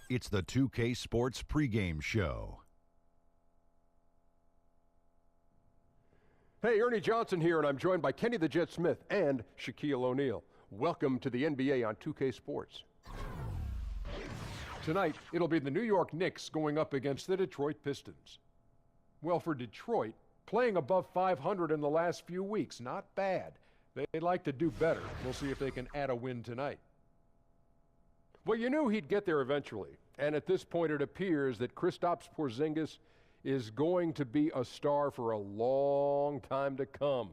It's the 2K Sports pregame show. Hey, Ernie Johnson here, and I'm joined by Kenny the Jet Smith and Shaquille O'Neal. Welcome to the NBA on 2K Sports. Tonight, it'll be the New York Knicks going up against the Detroit Pistons. Well, for Detroit, playing above 500 in the last few weeks, not bad. They'd like to do better. We'll see if they can add a win tonight. Well, you knew he'd get there eventually, and at this point it appears that Kristaps Porzingis is going to be a star for a long time to come.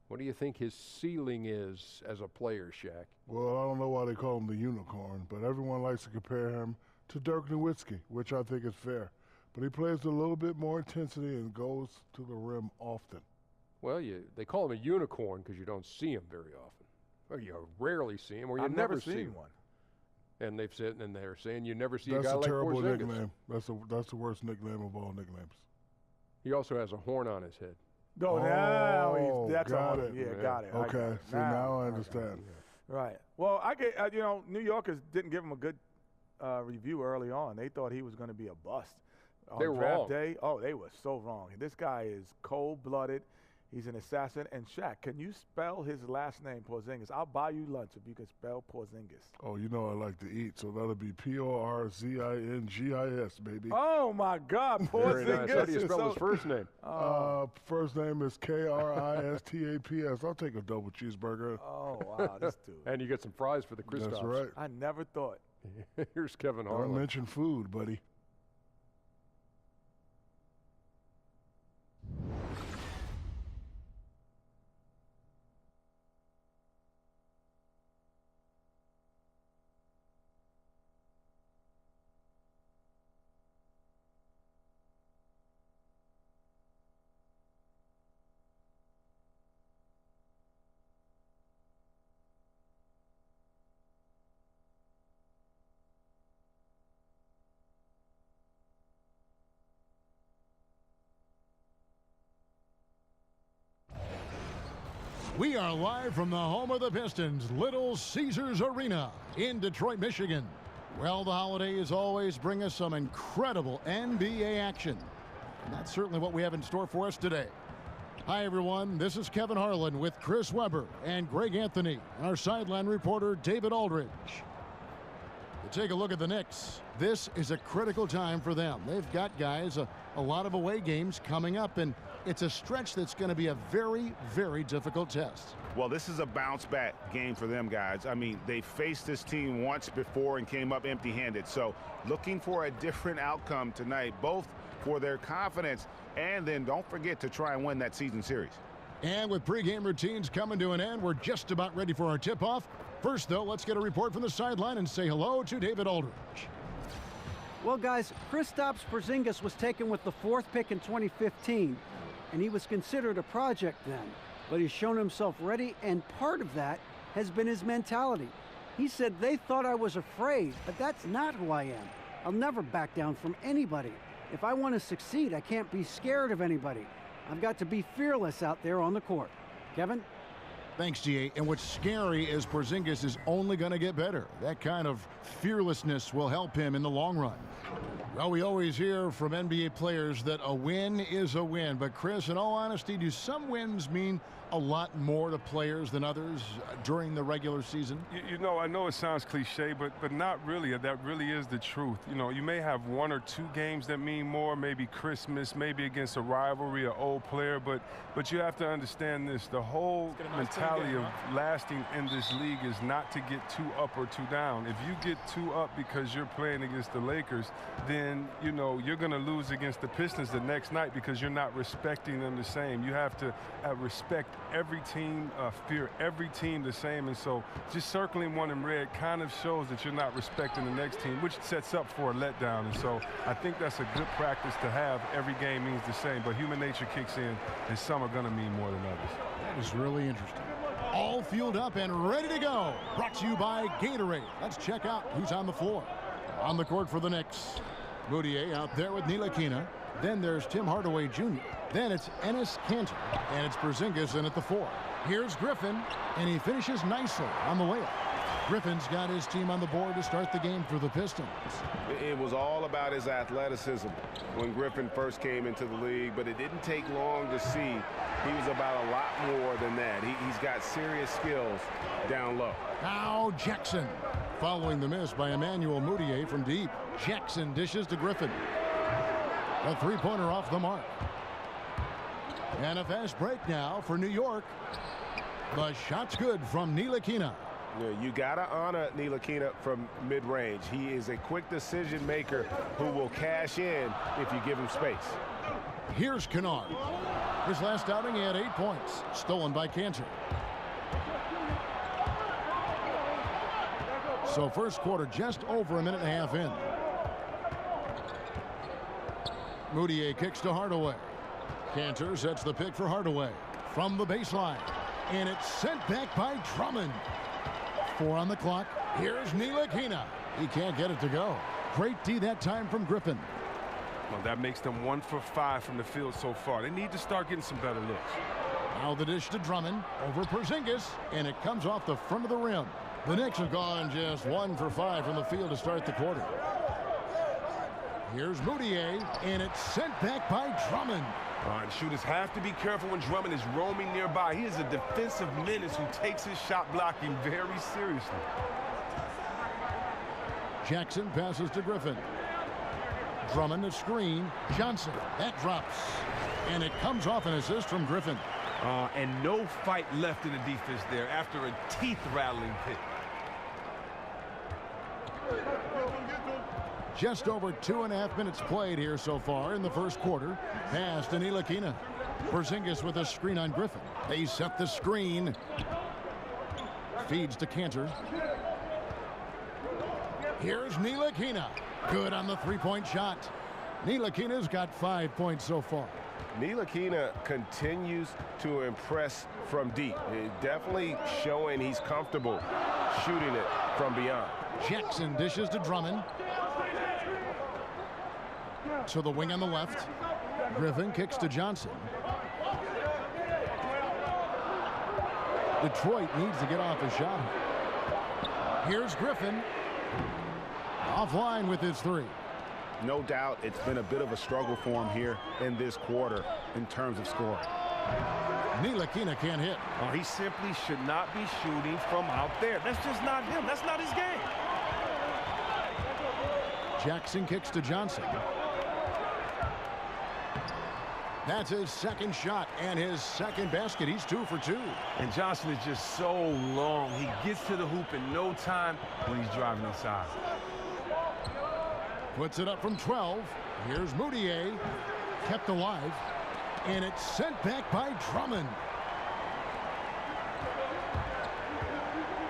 What do you think his ceiling is as a player, Shaq? Well, I don't know why they call him the unicorn, but everyone likes to compare him to Dirk Nowitzki, which I think is fair. But he plays with a little bit more intensity and goes to the rim often. Well, they call him a unicorn because you don't see him very often. Or you rarely see him, or you never see him. One. And they've said, and they're saying you never see a guy like Porzingis. That's a terrible nickname. That's the worst nickname of all nicknames. He also has a horn on his head. No, that's got it. Yeah, got it. Okay, so now I understand. Right. Well, I get. New Yorkers didn't give him a good review early on. They thought he was going to be a bust on They were draft wrong. day. Oh, they were so wrong. This guy is cold-blooded. He's an assassin. And Shaq, can you spell his last name, Porzingis? I'll buy you lunch if you can spell Porzingis. Oh, you know I like to eat, so that'll be Porzingis, baby. Oh, my God, Porzingis. Very nice. How do you spell his first name? First name is Kristaps. I'll take a double cheeseburger. Oh, wow, this dude. And you get some fries for the Kristaps. That's right. I never thought. Here's Kevin Don't Harlan. mention food, buddy. We are live from the home of the Pistons, Little Caesars Arena in Detroit, Michigan. Well, the holidays always bring us some incredible NBA action. And that's certainly what we have in store for us today. Hi, everyone. This is Kevin Harlan with Chris Webber and Greg Anthony and our sideline reporter, David Aldridge. To take a look at the Knicks, this is a critical time for them. They've got, guys, a lot of away games coming up, and it's a stretch that's going to be a very, very difficult test. Well, this is a bounce-back game for them, guys. I mean, they faced this team once before and came up empty-handed. So looking for a different outcome tonight, both for their confidence and then don't forget to try and win that season series. And with pregame routines coming to an end, we're just about ready for our tip-off. First, though, let's get a report from the sideline and say hello to David Aldridge. Well, guys, Kristaps Porzingis was taken with the 4th pick in 2015, and he was considered a project then. But he's shown himself ready, and part of that has been his mentality. He said, "They thought I was afraid, but that's not who I am. I'll never back down from anybody. If I want to succeed, I can't be scared of anybody. I've got to be fearless out there on the court." Kevin? Thanks, G.A. And what's scary is Porzingis is only going to get better. That kind of fearlessness will help him in the long run. Well, we always hear from NBA players that a win is a win. But, Chris, in all honesty, do some wins mean a lot more to players than others during the regular season? You know, I know it sounds cliche, but not really. That really is the truth. You know, you may have 1 or 2 games that mean more, maybe Christmas, maybe against a rivalry, an old player, but you have to understand this. The whole mentality of lasting in this league is not to get 2 up or 2 down. If you get 2 up because you're playing against the Lakers, then, you know, you're going to lose against the Pistons the next night because you're not respecting them the same. You have to respect every team, fear every team the same. And so just circling one in red kind of shows that you're not respecting the next team, which sets up for a letdown. And so I think that's a good practice to have. Every game means the same, but human nature kicks in, and some are going to mean more than others. That is really interesting. All fueled up and ready to go. Brought to you by Gatorade. Let's check out who's on the floor. On the court for the Knicks, Moutier out there with Ntilikina. Then there's Tim Hardaway Jr. Then it's Enes Kanter, and it's Porzingis in at the 4. Here's Griffin, and he finishes nicely on the layup. Griffin's got his team on the board to start the game for the Pistons. It was all about his athleticism when Griffin first came into the league, but it didn't take long to see he was about a lot more than that. He's got serious skills down low. Now Jackson, following the miss by Emmanuel Mudiay from deep. Jackson dishes to Griffin. A three-pointer off the mark. And a fast break now for New York. The shot's good from Ntilikina. Yeah, you got to honor Ntilikina from mid-range. He is a quick decision maker who will cash in if you give him space. Here's Kennard. His last outing, he had 8 points. Stolen by Cantor. So first quarter just over a minute and a half in. Mudiay kicks to Hardaway. Cantor sets the pick for Hardaway from the baseline. And it's sent back by Drummond. 4 on the clock. Here's Ntilikina. He can't get it to go. Great D that time from Griffin. Well, that makes them 1 for 5 from the field so far. They need to start getting some better looks. Now the dish to Drummond over Porzingis, and it comes off the front of the rim. The Knicks have gone just 1 for 5 from the field to start the quarter. Here's Mudiay, and it's sent back by Drummond. And shooters have to be careful when Drummond is roaming nearby. He is a defensive menace who takes his shot blocking very seriously. Jackson passes to Griffin. Drummond a screen. Johnson, that drops. And it comes off an assist from Griffin. And no fight left in the defense there after a teeth-rattling pick. Just over 2.5 minutes played here so far in the first quarter. Pass to Ntilikina. Porzingis with a screen on Griffin. They set the screen. Feeds to Cantor. Here's Ntilikina. Good on the three-point shot. Ntilikina's got 5 points so far. Ntilikina continues to impress from deep. Definitely showing he's comfortable shooting it from beyond. Jackson dishes to Drummond. To the wing on the left. Griffin kicks to Johnson. Detroit needs to get off a shot. Here's Griffin. Offline with his 3. No doubt it's been a bit of a struggle for him here in this quarter in terms of scoring. Ntilikina can't hit. He simply should not be shooting from out there. That's just not him. That's not his game. Jackson kicks to Johnson. That's his second shot and his second basket. He's 2 for 2. And Johnson is just so long. He gets to the hoop in no time when he's driving inside. Puts it up from 12. Here's Mudiay. Kept alive. And it's sent back by Drummond.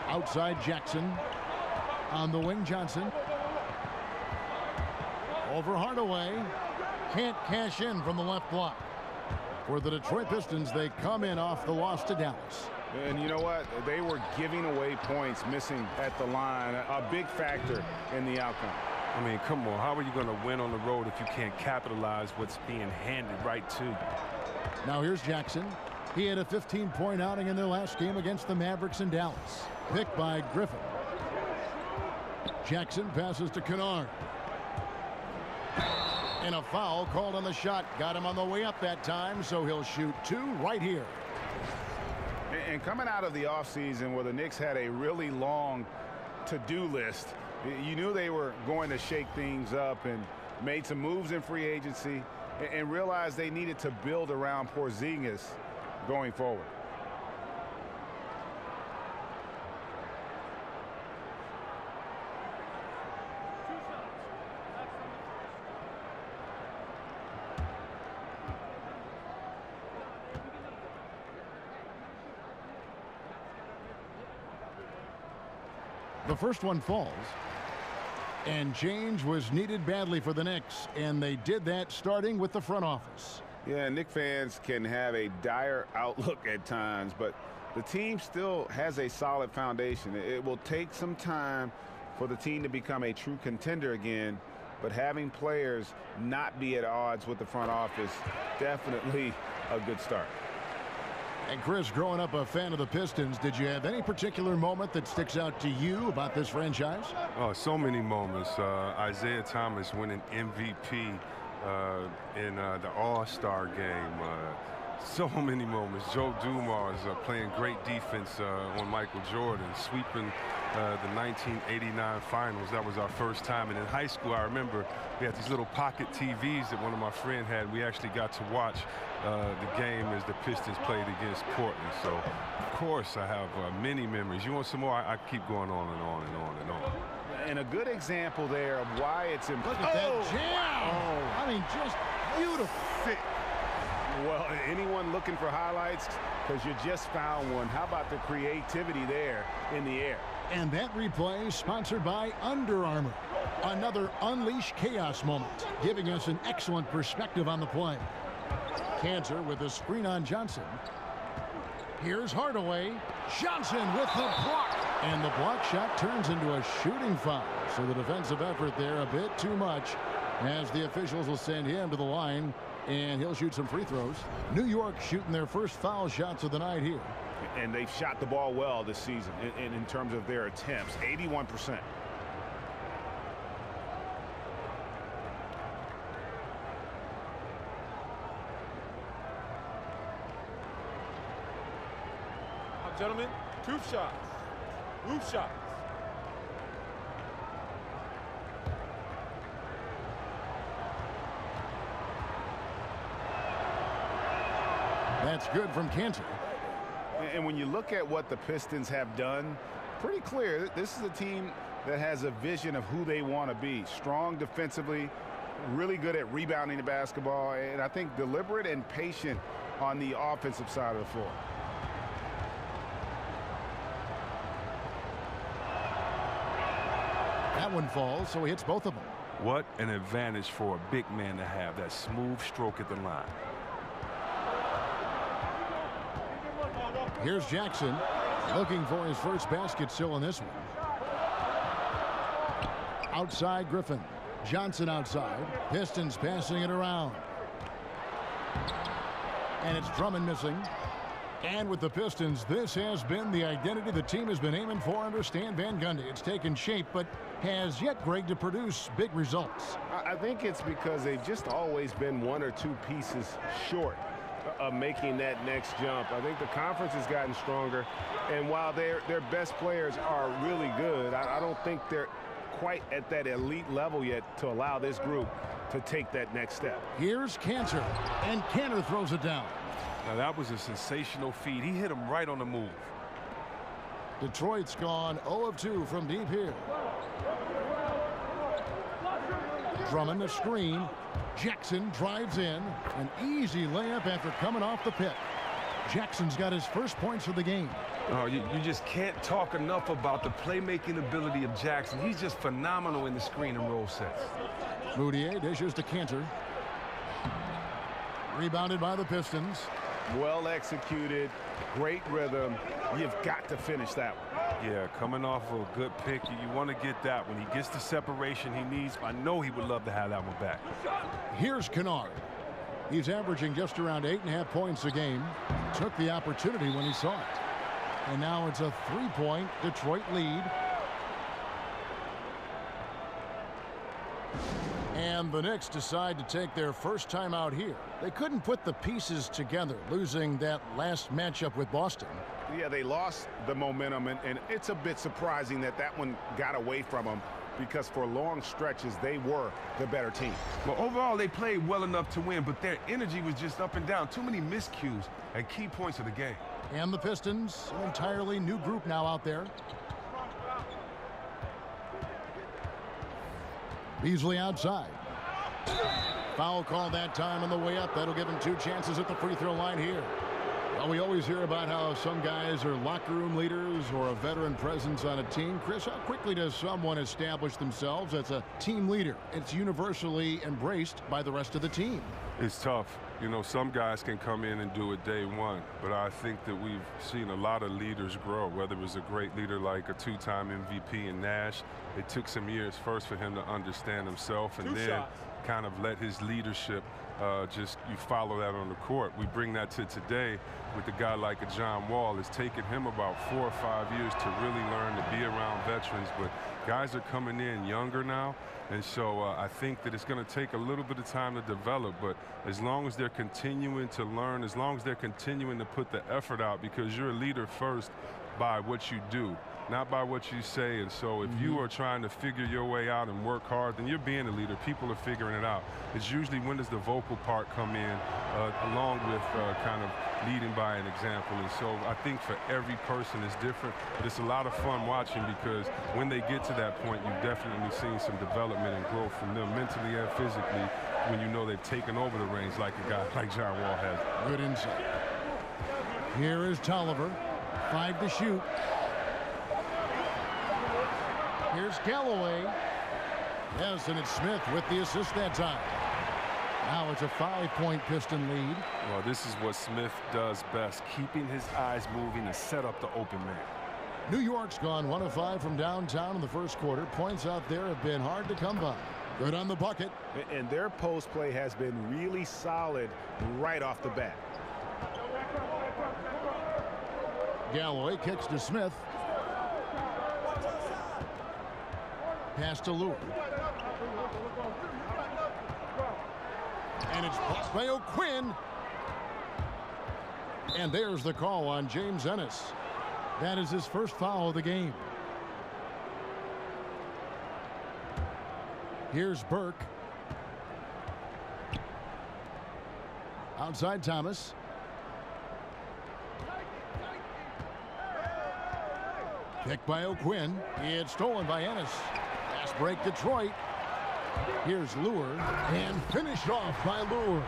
Outside Jackson. On the wing, Johnson. Over Hardaway. Can't cash in from the left block. For the Detroit Pistons, they come in off the loss to Dallas. And you know what? They were giving away points, missing at the line. A big factor in the outcome. I mean, come on. How are you going to win on the road if you can't capitalize what's being handed right to you? Now here's Jackson. He had a 15-point outing in their last game against the Mavericks in Dallas. Picked by Griffin. Jackson passes to Kennard. And a foul called on the shot. Got him on the way up that time, so he'll shoot 2 right here. And coming out of the offseason where the Knicks had a really long to-do list, you knew they were going to shake things up and made some moves in free agency and realized they needed to build around Porzingis going forward. The first one falls. And change was needed badly for the Knicks, and they did that starting with the front office. Yeah, Knicks fans can have a dire outlook at times, but the team still has a solid foundation. It will take some time for the team to become a true contender again, but having players not be at odds with the front office, definitely a good start. And Chris, growing up a fan of the Pistons, did you have any particular moment that sticks out to you about this franchise? Oh, so many moments. Isaiah Thomas winning MVP in the All-Star game. So many moments. Joe Dumars playing great defense on Michael Jordan, sweeping the 1989 finals. That was our first time. And in high school, I remember we had these little pocket TVs that one of my friends had. We actually got to watch the game as the Pistons played against Portland. So, of course, I have many memories. You want some more? I keep going on and on and on and on. And a good example there of why it's important. Look at that jam! Oh. I mean, just beautiful. Well, anyone looking for highlights, because you just found one. How about the creativity there in the air? And that replay sponsored by Under Armour. Another unleash chaos moment, giving us an excellent perspective on the play. Cantor with a screen on Johnson. Here's Hardaway. Johnson with the block. And the block shot turns into a shooting foul. So the defensive effort there a bit too much, as the officials will send him to the line. And he'll shoot some free throws. New York shooting their first foul shots of the night here. And they've shot the ball well this season in terms of their attempts, 81%. Gentlemen, two shots. Roof shots. That's good from Cantor. And when you look at what the Pistons have done, pretty clear, this is a team that has a vision of who they want to be. Strong defensively, really good at rebounding the basketball, and I think deliberate and patient on the offensive side of the floor. That one falls, so he hits both of them. What an advantage for a big man to have, that smooth stroke at the line. Here's Jackson looking for his first basket still in this one. Outside Griffin. Johnson outside. Pistons passing it around. And it's Drummond missing. And with the Pistons, this has been the identity the team has been aiming for under Stan Van Gundy. It's taken shape, but has yet, Greg, to produce big results. I think it's because they've just always been one or two pieces short of making that next jump. I think the conference has gotten stronger, and while their best players are really good, I don't think they're quite at that elite level yet to allow this group to take that next step. Here's Cantor, and Cantor throws it down. Now that was a sensational feed. He hit him right on the move. Detroit's gone 0 of 2 from deep here. Drummond the screen. Jackson drives in. An easy layup after coming off the pick. Jackson's got his first points of the game. Oh, you just can't talk enough about the playmaking ability of Jackson. He's just phenomenal in the screen and roll sets. Moutier dishes to Cantor. Rebounded by the Pistons. Well executed, great rhythm. You've got to finish that one. Yeah, coming off of a good pick, you want to get that. When he gets the separation he needs, I know he would love to have that one back. Here's Kennard. He's averaging just around 8.5 points a game. Took the opportunity when he saw it. And now it's a 3-point Detroit lead. And the Knicks decide to take their first time out here. They couldn't put the pieces together, losing that last matchup with Boston. Yeah, they lost the momentum, and it's a bit surprising that that one got away from them, because for long stretches, they were the better team. Well, overall, they played well enough to win, but their energy was just up and down. Too many miscues at key points of the game. And the Pistons, an entirely new group now out there. Beasley outside. Foul call that time on the way up. That'll give him 2 chances at the free throw line here. Well, we always hear about how some guys are locker room leaders or a veteran presence on a team. Chris, how quickly does someone establish themselves as a team leader? It's universally embraced by the rest of the team. It's tough. You know, some guys can come in and do it day one, but I think that we've seen a lot of leaders grow, whether it was a great leader like a 2-time MVP in Nash. It took some years first for him to understand himself, and then kind of let his leadership just you follow that on the court. We bring that to today with a guy like a John Wall. It's taken him about 4 or 5 years to really learn to be around veterans, but guys are coming in younger now, and so I think that it's going to take a little bit of time to develop, but as long as they're continuing to learn, as long as they're continuing to put the effort out, because you're a leader first by what you do, not by what you say. And so if you are trying to figure your way out and work hard, then you're being a leader. People are figuring it out. It's usually when does the vocal part come in along with kind of leading by an example. And so I think for every person it's different, but it's a lot of fun watching, because when they get to that point, you've definitely seen some development and growth from them mentally and physically when you know they've taken over the reins like a guy like John Wall has. Good insight. Here is Tolliver. 5 to shoot. Here's Galloway. Yes, and it's Smith with the assist that time. Now it's a 5-point Piston lead. Well, this is what Smith does best, keeping his eyes moving to set up the open man. New York's gone 1 of 5 from downtown in the first quarter. Points out there have been hard to come by. Good on the bucket. And their post play has been really solid right off the bat. Galloway kicks to Smith. Pass to Lure. And it's blocked by O'Quinn. And there's the call on James Ennis. That is his first foul of the game. Here's Burke. Outside Thomas. Kick by O'Quinn. It's stolen by Ennis. Fast break Detroit. Here's Lure. And finished off by Lure.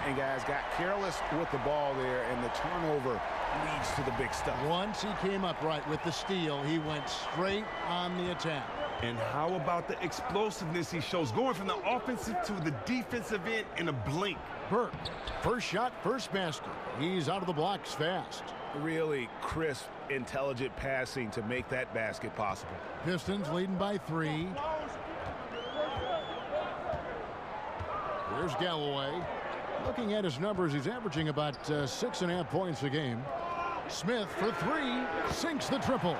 And guys got careless with the ball there, and the turnover leads to the big stuff. Once he came up right with the steal, he went straight on the attack. And how about the explosiveness he shows, going from the offensive to the defensive end in a blink. Burke, first shot, first basket. He's out of the blocks fast. Really crisp, intelligent passing to make that basket possible. Pistons leading by 3. There's Galloway. Looking at his numbers, he's averaging about 6.5 points a game. Smith for 3, sinks the triple.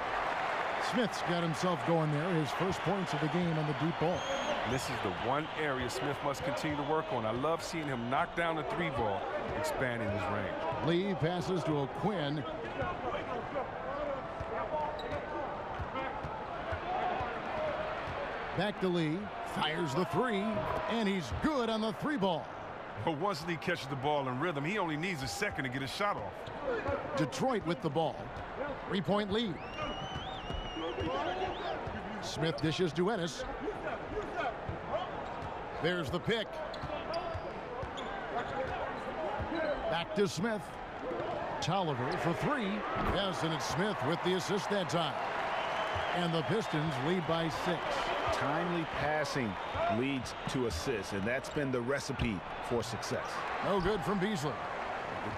Smith's got himself going there, his first points of the game on the deep ball. This is the one area Smith must continue to work on. I love seeing him knock down the 3 ball, expanding his range. Lee passes to O'Quinn. Back to Lee, fires the 3, and he's good on the 3 ball. But once Lee catches the ball in rhythm, he only needs a second to get his shot off. Detroit with the ball. 3-point lead. Smith dishes to Ennis. There's the pick. Back to Smith. Tolliver for 3. Yes, and it's Smith with the assist that time. And the Pistons lead by 6. Timely passing leads to assists, and that's been the recipe for success. No good from Beasley.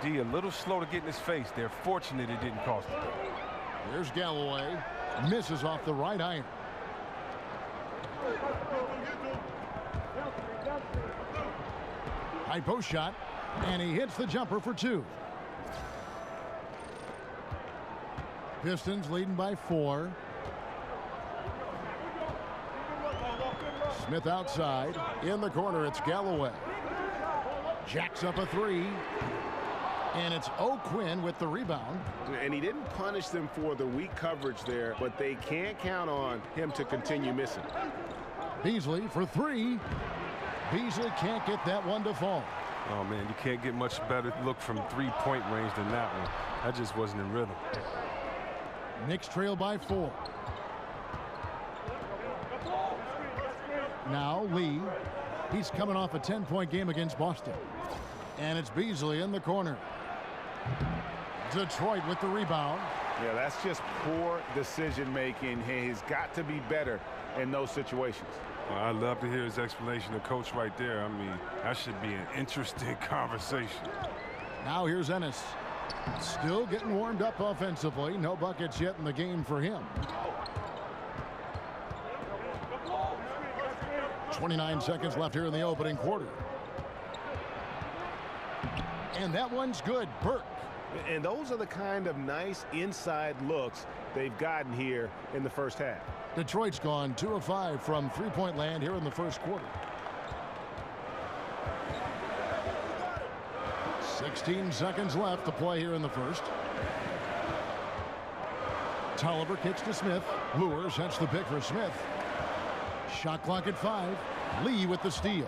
The D a little slow to get in his face. They're fortunate it didn't cost him. There's Galloway. Misses off the right iron. High post shot, and he hits the jumper for 2. Pistons leading by 4. Smith outside. In the corner, it's Galloway. Jacks up a 3. And it's O'Quinn with the rebound. And he didn't punish them for the weak coverage there, but they can't count on him to continue missing. Beasley for 3. Beasley can't get that one to fall. Oh, man, you can't get much better look from 3-point range than that one. That just wasn't in rhythm. Knicks trail by 4. Now Lee. He's coming off a 10-point game against Boston. And it's Beasley in the corner. Detroit with the rebound. Yeah, that's just poor decision-making. He's got to be better in those situations. Well, I'd love to hear his explanation of coach right there. I mean, that should be an interesting conversation. Now here's Ennis. Still getting warmed up offensively. No buckets yet in the game for him. 29 seconds left here in the opening quarter. And that one's good. Burke. And those are the kind of nice inside looks they've gotten here in the first half. Detroit's gone 2 of 5 from three-point land here in the first quarter. 16 seconds left to play here in the first. Tolliver kicks to Smith. Luer sets the pick for Smith. Shot clock at 5. Lee with the steal.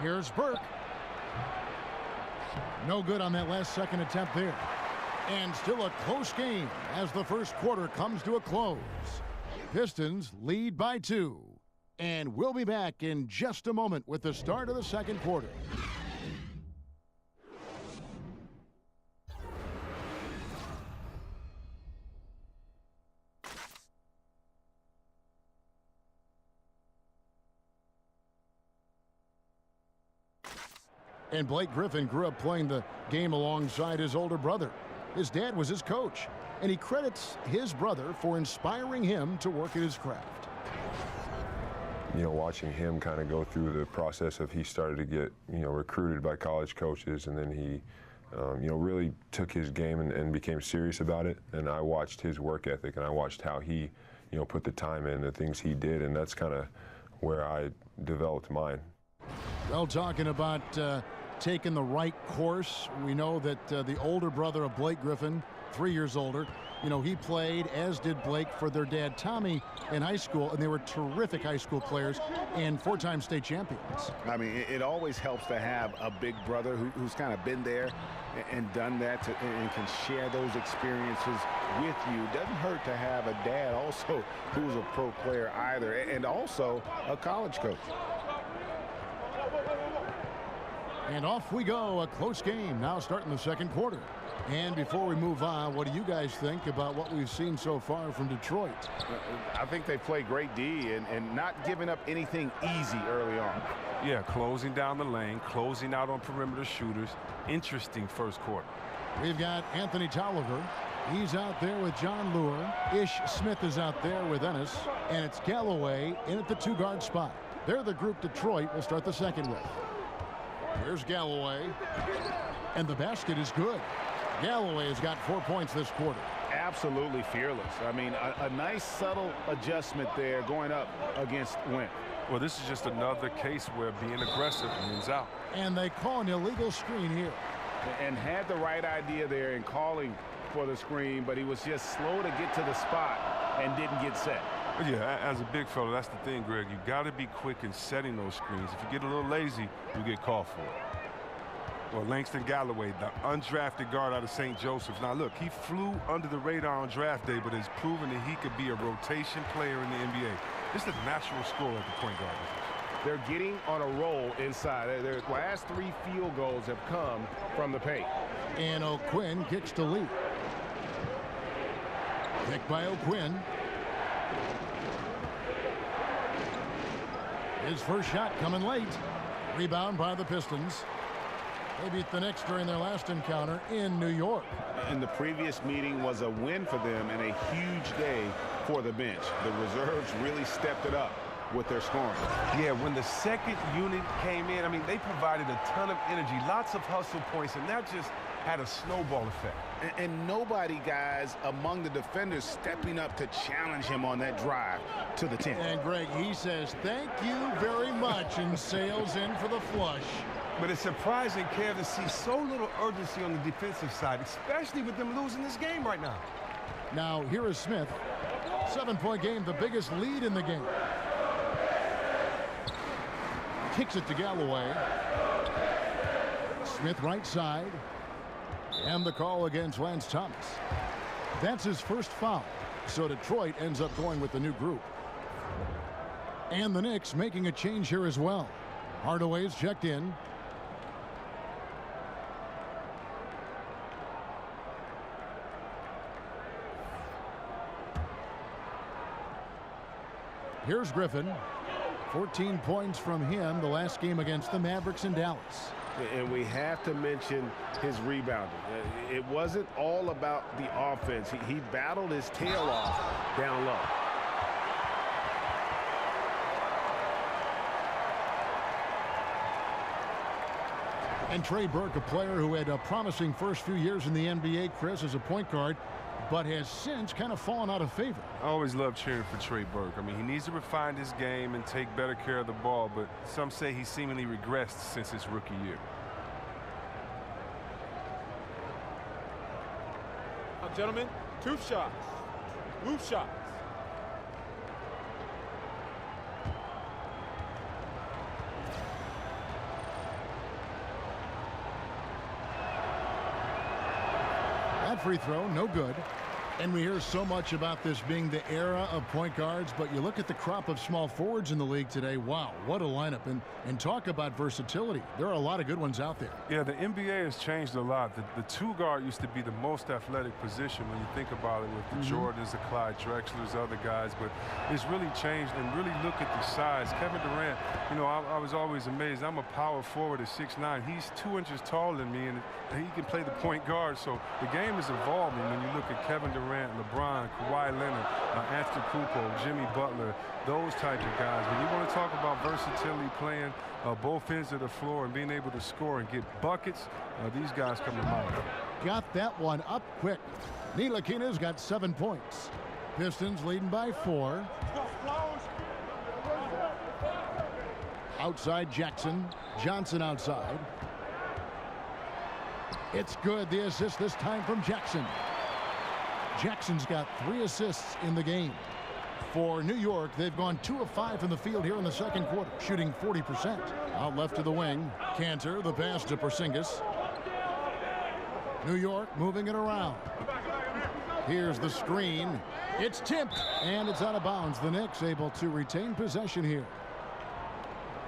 Here's Burke. No good on that last second attempt there. And still a close game as the first quarter comes to a close. Pistons lead by 2. And we'll be back in just a moment with the start of the second quarter. And Blake Griffin grew up playing the game alongside his older brother. His dad was his coach, and he credits his brother for inspiring him to work at his craft. You know, watching him kind of go through the process of he started to get, recruited by college coaches, and then he, really took his game and became serious about it. And I watched his work ethic, and I watched how he, put the time in, the things he did, and that's kind of where I developed mine. Well, talking about taking the right course, we know that the older brother of Blake Griffin, 3 years older, he played, as did Blake, for their dad Tommy in high school, and they were terrific high school players and 4-time state champions. I mean, it always helps to have a big brother who's kind of been there and done that and can share those experiences with you. It doesn't hurt to have a dad also who's a pro player either, and also a college coach. And off we go, a close game now starting the second quarter. And before we move on, what do you guys think about what we've seen so far from Detroit? I think they play great D and not giving up anything easy early on. Yeah, closing down the lane, closing out on perimeter shooters. Interesting first quarter. We've got Anthony Tolliver. He's out there with John Luer. Ish Smith is out there with Ennis. And it's Galloway in at the 2-guard spot. They're the group Detroit will start the second with. Here's Galloway, and the basket is good. Galloway has got 4 points this quarter. Absolutely fearless. I mean, a nice subtle adjustment there going up against Wentz. Well, this is just another case where being aggressive wins out. And they call an illegal screen here. And had the right idea there in calling for the screen, but he was just slow to get to the spot and didn't get set. Yeah, as a big fella, that's the thing, Greg. You got to be quick in setting those screens. If you get a little lazy, you get called for it. Well, Langston Galloway, the undrafted guard out of St. Joseph's. Now, look, he flew under the radar on draft day, but has proven that he could be a rotation player in the NBA. This is a natural scorer at the point guard position. They're getting on a roll inside. Their last 3 field goals have come from the paint. And O'Quinn kicks to Lee. Kick by O'Quinn. His first shot coming late. Rebound by the Pistons. They beat the Knicks during their last encounter in New York. And the previous meeting was a win for them and a huge day for the bench. The reserves really stepped it up with their scoring. Yeah, when the second unit came in, I mean, they provided a ton of energy, lots of hustle points, and that just had a snowball effect. And nobody, guys, among the defenders stepping up to challenge him on that drive to the 10. And Greg, he says, thank you very much, and sails in for the flush. But it's surprising, Kev, to see so little urgency on the defensive side, especially with them losing this game right now. Now, here is Smith. 7-point game, the biggest lead in the game. Kicks it to Galloway. Smith right side. And the call against Lance Thomas. That's his first foul. So Detroit ends up going with the new group. And the Knicks making a change here as well. Hardaway's checked in. Here's Griffin. 14 points from him the last game against the Mavericks in Dallas. And we have to mention his rebounding. It wasn't all about the offense. He battled his tail off down low. And Trey Burke, a player who had a promising first few years in the NBA, Chris, as a point guard, but has since kind of fallen out of favor. I always love cheering for Trey Burke. I mean, he needs to refine his game and take better care of the ball, but some say he seemingly regressed since his rookie year. Now, gentlemen, 2 shots. Loose shots. That free throw, no good. And we hear so much about this being the era of point guards, but you look at the crop of small forwards in the league today, wow, what a lineup. And talk about versatility. There are a lot of good ones out there. Yeah, the NBA has changed a lot. The 2 guard used to be the most athletic position when you think about it, with the Jordans, the Clyde Drexlers, other guys, but it's really changed. And really look at the size. Kevin Durant, you know, I was always amazed. I'm a power forward at 6'9". He's 2 inches taller than me, and he can play the point guard. So the game is evolving when you look at Kevin Durant, LeBron, Kawhi Leonard, Antetokounmpo, Jimmy Butler, those type of guys. When you want to talk about versatility, playing both ends of the floor and being able to score and get buckets, these guys come to mind. Got that one up quick. Ntilikina's got 7 points. Pistons leading by 4. Outside Jackson. Johnson outside. It's good. The assist this time from Jackson. Jackson's got 3 assists in the game. For New York, they've gone 2 of 5 from the field here in the second quarter, shooting 40%. Out left to the wing. Cantor, the pass to Porzingis. New York moving it around. Here's the screen. It's tipped, and it's out of bounds. The Knicks able to retain possession here.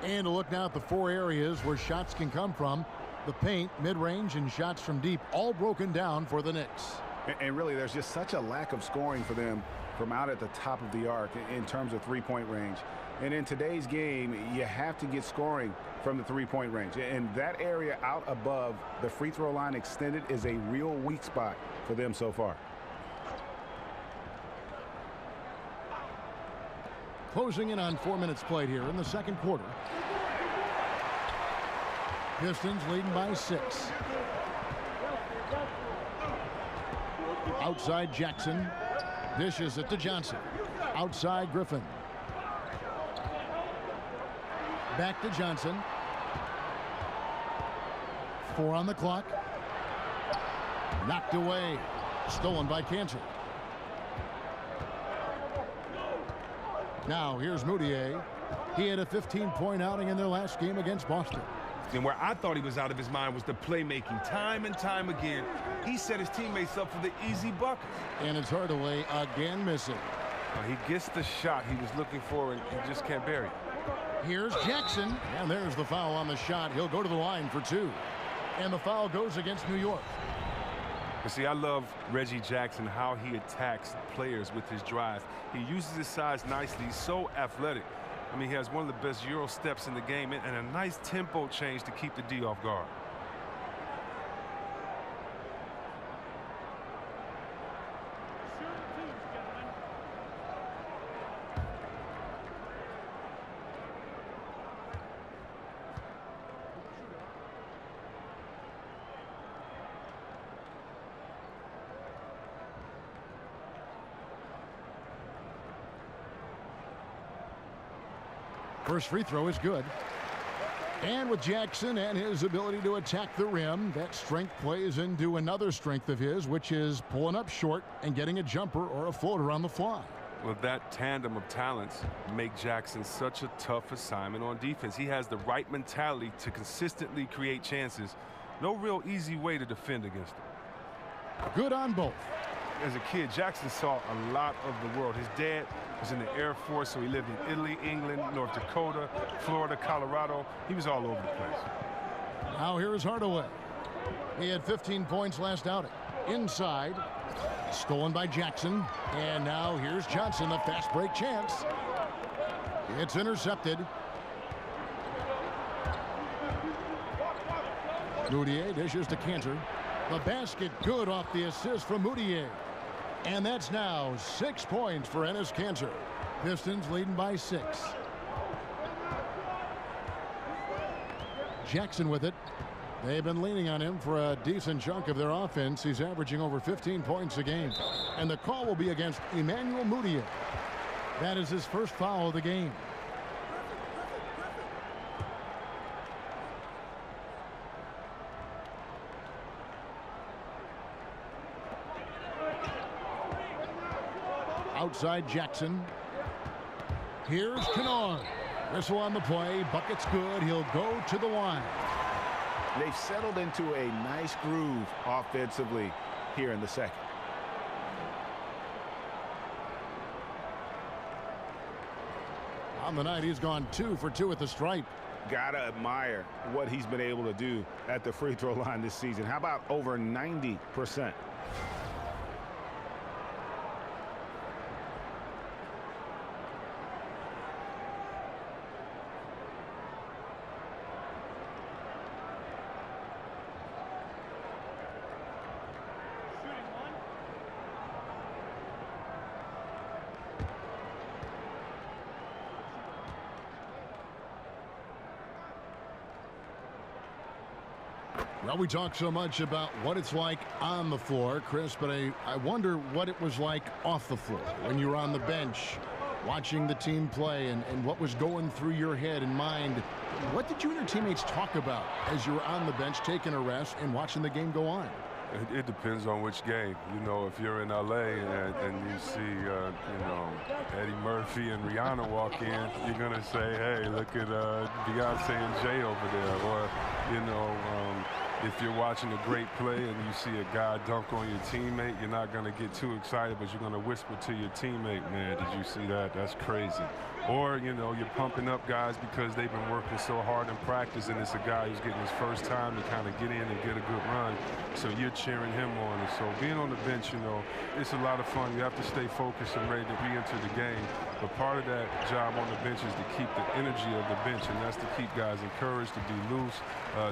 And a look now at the 4 areas where shots can come from. The paint, mid-range, and shots from deep, all broken down for the Knicks. And really, there's just such a lack of scoring for them from out at the top of the arc in terms of three-point range. And in today's game, you have to get scoring from the three-point range. And that area out above the free throw line extended is a real weak spot for them so far. Closing in on 4 minutes played here in the second quarter. Pistons leading by 6. Outside Jackson. Dishes it to Johnson. Outside Griffin. Back to Johnson. 4 on the clock. Knocked away. Stolen by Cantor. Now here's Moutier. He had a 15-point outing in their last game against Boston. And where I thought he was out of his mind was the playmaking. Time and time again, he set his teammates up for the easy bucket. And it's Hardaway again missing. He gets the shot he was looking for, and he just can't bury it. Here's Jackson, and there's the foul on the shot. He'll go to the line for 2. And the foul goes against New York. You see, I love Reggie Jackson, how he attacks players with his drive. He uses his size nicely. He's so athletic. I mean, he has one of the best Euro steps in the game and a nice tempo change to keep the D off guard. First free throw is good. And with Jackson and his ability to attack the rim, that strength plays into another strength of his, which is pulling up short and getting a jumper or a floater on the fly. Well, that tandem of talents make Jackson such a tough assignment on defense. He has the right mentality to consistently create chances. No real easy way to defend against him. Good on both. As a kid, Jackson saw a lot of the world. His dad was in the Air Force, so he lived in Italy, England, North Dakota, Florida, Colorado. He was all over the place. Now here's Hardaway. He had 15 points last outing. Inside. Stolen by Jackson. And now here's Johnson, a fast break chance. It's intercepted. Moutier dishes to Cantor. The basket good off the assist from Moutier. And that's now 6 points for Enes Kanter. Pistons leading by 6. Jackson with it. They've been leaning on him for a decent chunk of their offense. He's averaging over 15 points a game. And the call will be against Emmanuel Mudiay. That is his first foul of the game. Outside Jackson. Here's Kennard. Whistle on the play. Bucket's good. He'll go to the line. They've settled into a nice groove offensively here in the second. On the night, he's gone 2 for 2 at the stripe. Gotta admire what he's been able to do at the free throw line this season. How about over 90%? Well, we talk so much about what it's like on the floor, Chris, but I wonder what it was like off the floor when you were on the bench watching the team play and what was going through your head and mind. What did you and your teammates talk about as you were on the bench taking a rest and watching the game go on? It depends on which game. You know, if you're in L.A. and you see, you know, Eddie Murphy and Rihanna walk in, you're going to say, hey, look at Beyonce and Jay over there. Or, you know, if you're watching a great play and you see a guy dunk on your teammate, you're not going to get too excited, but you're going to whisper to your teammate, man, did you see that? That's crazy. Or, you know, you're pumping up guys because they've been working so hard in practice, and it's a guy who's getting his first time to kind of get in and get a good run. So you're cheering him on. And so being on the bench, you know, it's a lot of fun. You have to stay focused and ready to re-enter the game. But part of that job on the bench is to keep the energy of the bench, and that's to keep guys encouraged, to be loose,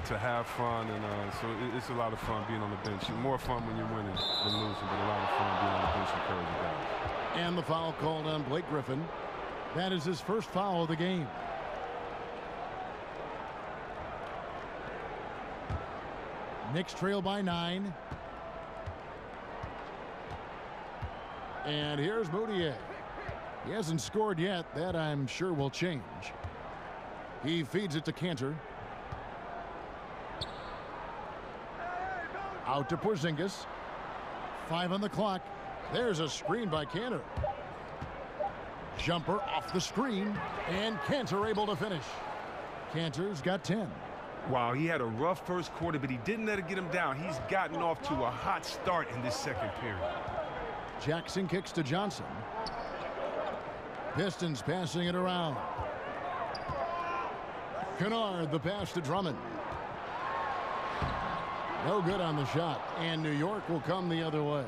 to have fun. And so it's a lot of fun being on the bench. It's more fun when you're winning than losing, but a lot of fun being on the bench encouraging guys. And the foul called on Blake Griffin. That is his first foul of the game. Knicks trail by 9. And here's Mudiay. He hasn't scored yet. That, I'm sure, will change. He feeds it to Cantor. Out to Porzingis. 5 on the clock. There's a screen by Cantor. Jumper off the screen, and Cantor able to finish. Cantor's got 10. Wow, he had a rough first quarter, but he didn't let it get him down. He's gotten off to a hot start in this second period. Jackson kicks to Johnson. Pistons passing it around. Kennard, the pass to Drummond. No good on the shot, and New York will come the other way.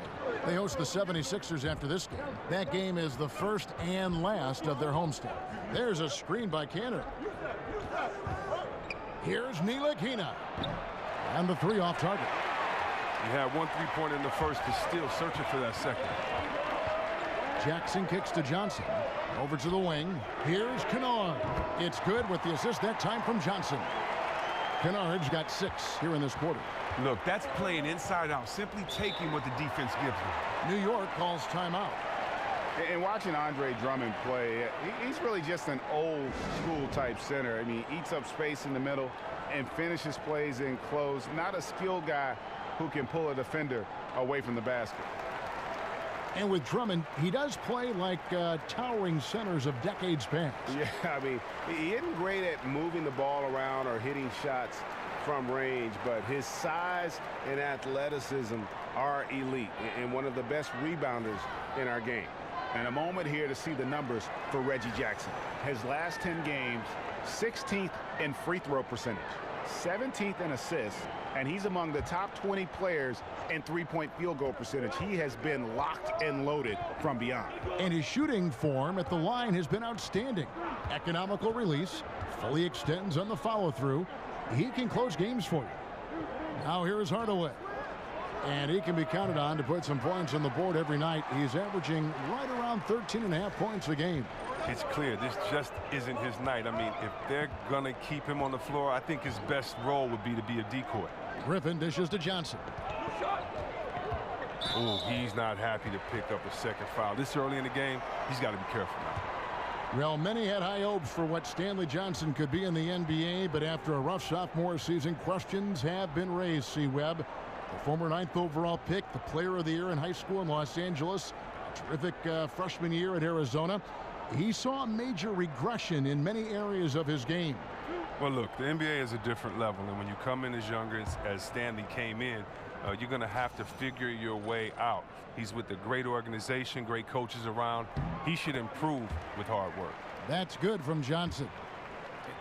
They host the 76ers after this game. That game is the first and last of their homestand. There's a screen by Cantor. Here's Ntilikina. And the 3 off target. He had 1 3-pointer in the first, but still searching for that second. Jackson kicks to Johnson. Over to the wing. Here's Kennard. It's good with the assist that time from Johnson. Kennard's got 6 here in this quarter. Look, that's playing inside out, simply taking what the defense gives them. New York calls timeout. And watching Andre Drummond play, he's really just an old school type center. I mean, he eats up space in the middle and finishes plays in close. Not a skilled guy who can pull a defender away from the basket. And with Drummond, he does play like towering centers of decades past. Yeah, I mean, he isn't great at moving the ball around or hitting shots from range, but his size and athleticism are elite and one of the best rebounders in our game. And a moment here to see the numbers for Reggie Jackson. His last 10 games, 16th in free throw percentage, 17th in assists, and he's among the top 20 players in three-point field goal percentage. He has been locked and loaded from beyond. And his shooting form at the line has been outstanding. Economical release, fully extends on the follow-through. He can close games for you. Now here is Hardaway. And he can be counted on to put some points on the board every night. He's averaging right around 13.5 points a game. it's clear this just isn't his night. I mean, if they're going to keep him on the floor, I think his best role would be to be a decoy. Griffin dishes to Johnson. Oh, he's not happy to pick up a second foul. This early in the game, he's got to be careful now. Well, many had high hopes for what Stanley Johnson could be in the NBA, but after a rough sophomore season, questions have been raised, C-Web. The former 9th overall pick, the player of the year in high school in Los Angeles, a terrific freshman year at Arizona. He saw a major regression in many areas of his game. Well, look, the NBA is a different level, and when you come in as younger as Stanley came in, you're going to have to figure your way out. He's with a great organization, great coaches around. He should improve with hard work. That's good from Johnson.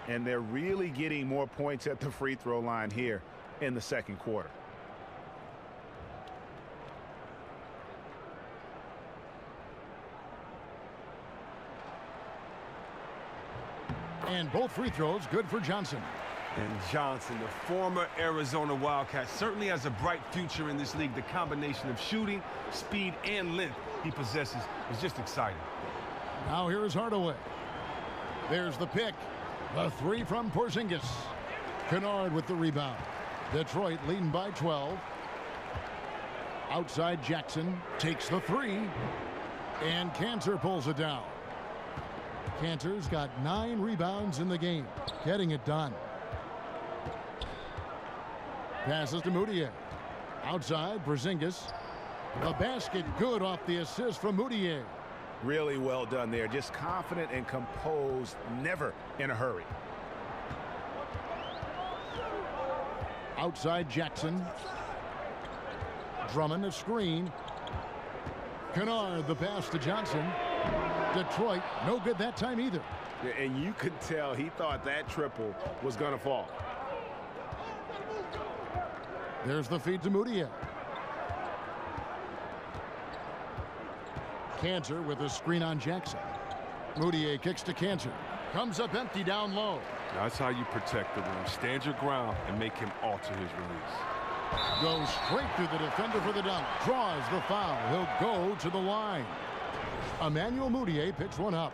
And they're really getting more points at the free throw line here in the second quarter. And both free throws good for Johnson. And Johnson, the former Arizona Wildcat, certainly has a bright future in this league. The combination of shooting, speed, and length he possesses is just exciting. Now here's Hardaway. There's the pick. The three from Porzingis. Kennard with the rebound. Detroit leading by 12. Outside Jackson takes the three. And Cantor pulls it down. Cantor's got 9 rebounds in the game. Getting it done. Passes to Moutier. Outside, Porzingis. The basket good off the assist from Moutier. Really well done there. Just confident and composed, never in a hurry. Outside Jackson. Drummond a screen. Kennard the pass to Johnson. Detroit no good that time either. And you could tell he thought that triple was going to fall. There's the feed to Moutier. Cantor with a screen on Jackson. Moutier kicks to Cantor. Comes up empty down low. That's how you protect the rim. Stand your ground and make him alter his release. Goes straight through the defender for the dunk. Draws the foul. He'll go to the line. Emmanuel Moutier picks one up.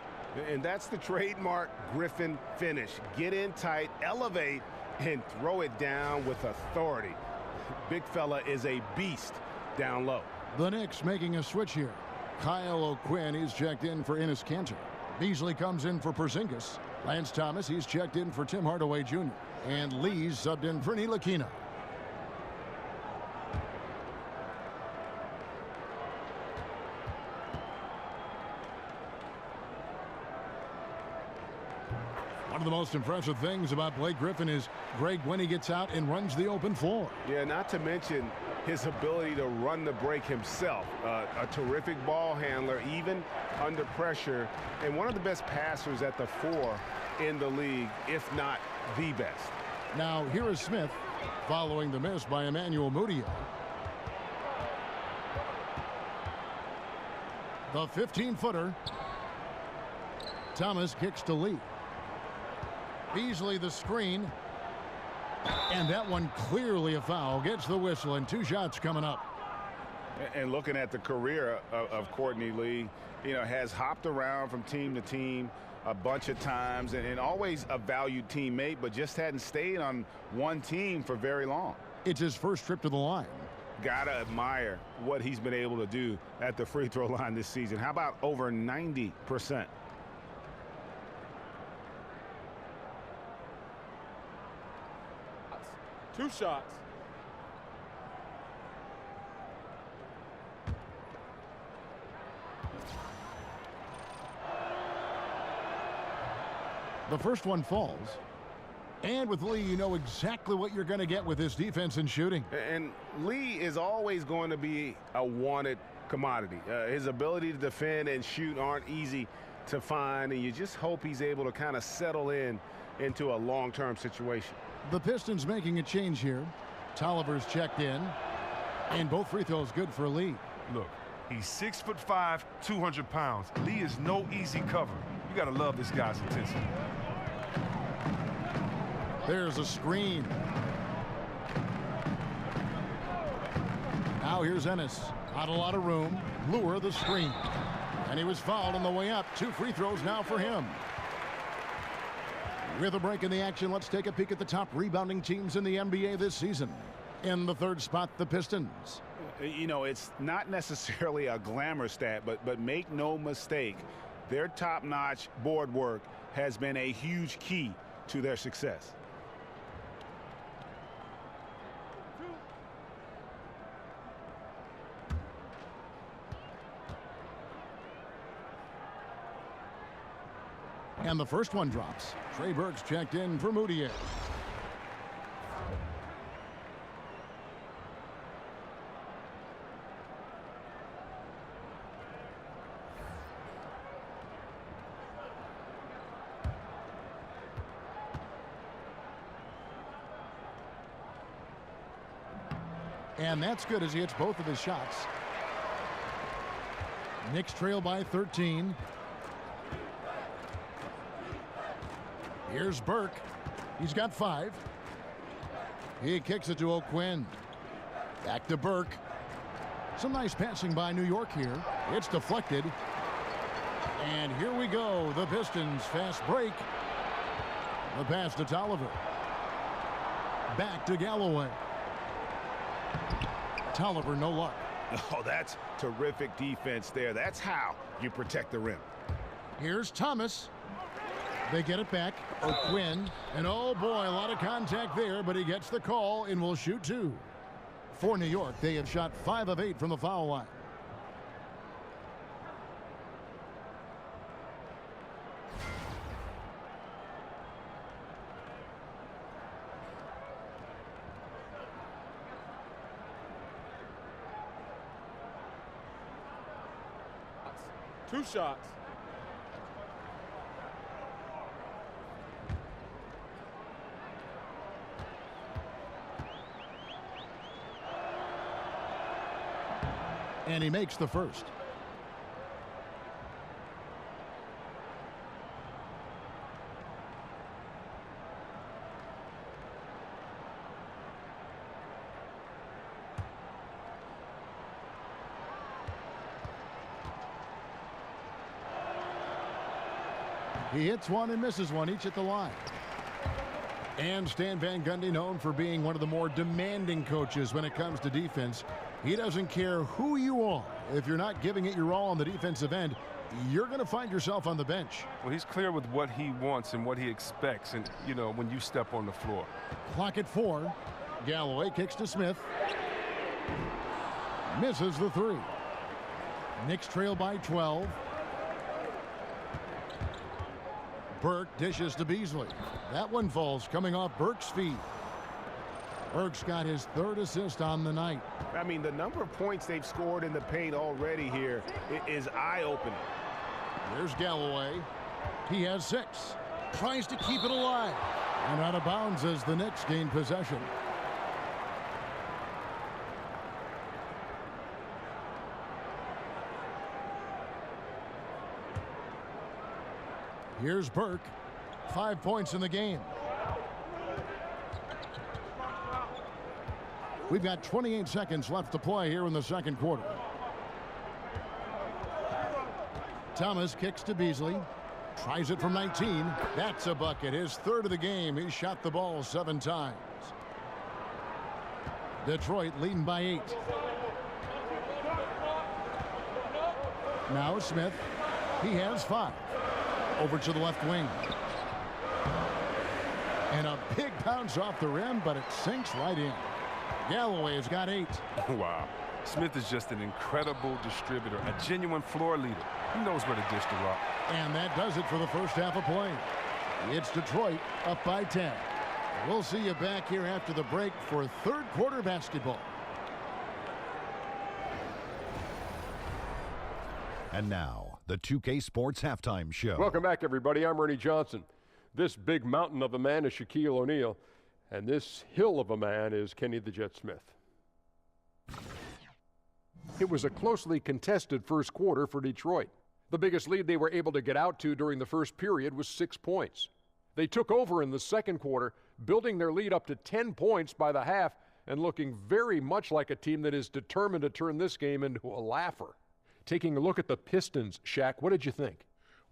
And that's the trademark Griffin finish. Get in tight, elevate, and throw it down with authority. Big fella is a beast down low. The Knicks making a switch here. Kyle O'Quinn, he's checked in for Enes Kanter. Beasley comes in for Porzingis. Lance Thomas, he's checked in for Tim Hardaway Jr. And Lee's subbed in for Ntilikina. One of the most impressive things about Blake Griffin is Greg when he gets out and runs the open floor. Yeah, not to mention his ability to run the break himself. A terrific ball handler, even under pressure, and one of the best passers at the 4 in the league, if not the best. Now here is Smith following the miss by Emmanuel Moutier. The 15-footer. Thomas kicks to Lee. Beasley the screen. And that one clearly a foul. Gets the whistle and 2 shots coming up. And looking at the career of Courtney Lee, you know, has hopped around from team to team a bunch of times and always a valued teammate, but just hadn't stayed on one team for very long. It's his first trip to the line. Gotta admire what he's been able to do at the free throw line this season. How about over 90%? Two shots. The first one falls. And with Lee, you know exactly what you're going to get with his defense and shooting. And Lee is always going to be a wanted commodity. His ability to defend and shoot aren't easy to find, and you just hope he's able to kind of settle into a long-term situation. The Pistons making a change here. Tolliver's checked in, and both free throws good for Lee. Look, he's 6'5", 200 pounds. Lee is no easy cover. You got to love this guy's intensity. There's a screen. Now here's Ennis. Not a lot of room. Lure the screen. And he was fouled on the way up. 2 free throws now for him. With a break in the action, let's take a peek at the top rebounding teams in the NBA this season. In the 3rd spot, the Pistons. You know, it's not necessarily a glamour stat, but make no mistake, their top-notch board work has been a huge key to their success. And the first one drops. Trey Burke's checked in for Moutier. And that's good as he hits both of his shots. Knicks trail by 13. Here's Burke. He's got 5. He kicks it to O'Quinn. Back to Burke. Some nice passing by New York here. It's deflected. And here we go. The Pistons fast break. The pass to Tolliver. Back to Galloway. Tolliver, no luck. Oh, that's terrific defense there. That's how you protect the rim. Here's Thomas. They get it back. O'Quinn. And oh boy, a lot of contact there, but he gets the call and will shoot 2. For New York, they have shot 5 of 8 from the foul line. Two shots. And he makes the first. He hits one and misses one, each at the line. And Stan Van Gundy, known for being one of the more demanding coaches when it comes to defense. He doesn't care who you are. If you're not giving it your all on the defensive end, you're going to find yourself on the bench. Well, he's clear with what he wants and what he expects, and, you know, when you step on the floor. Clock at 4. Galloway kicks to Smith. Misses the 3. Knicks trail by 12. Burke dishes to Beasley. That one falls coming off Burke's feet. Burke's got his 3rd assist on the night. I mean, the number of points they've scored in the paint already here is eye-opening. There's Galloway. He has 6. Tries to keep it alive. And out of bounds as the Knicks gain possession. Here's Burke. 5 points in the game. We've got 28 seconds left to play here in the second quarter. Thomas kicks to Beasley. Tries it from 19. That's a bucket. His 3rd of the game. He shot the ball 7 times. Detroit leading by 8. Now Smith. He has 5. Over to the left wing. And a big bounce off the rim, but it sinks right in. Galloway has got 8. Wow. Smith is just an incredible distributor, a genuine floor leader. He knows where to dish the rock. And that does it for the first half of play. It's Detroit up by 10. We'll see you back here after the break for 3rd quarter basketball. And now, the 2K Sports Halftime Show. Welcome back, everybody. I'm Ernie Johnson. This big mountain of a man is Shaquille O'Neal, and this hill of a man is Kenny the Jet Smith. It was a closely contested first quarter for Detroit. The biggest lead they were able to get out to during the first period was 6 points. They took over in the second quarter, building their lead up to 10 points by the half and looking very much like a team that is determined to turn this game into a laugher. Taking a look at the Pistons, Shaq, what did you think?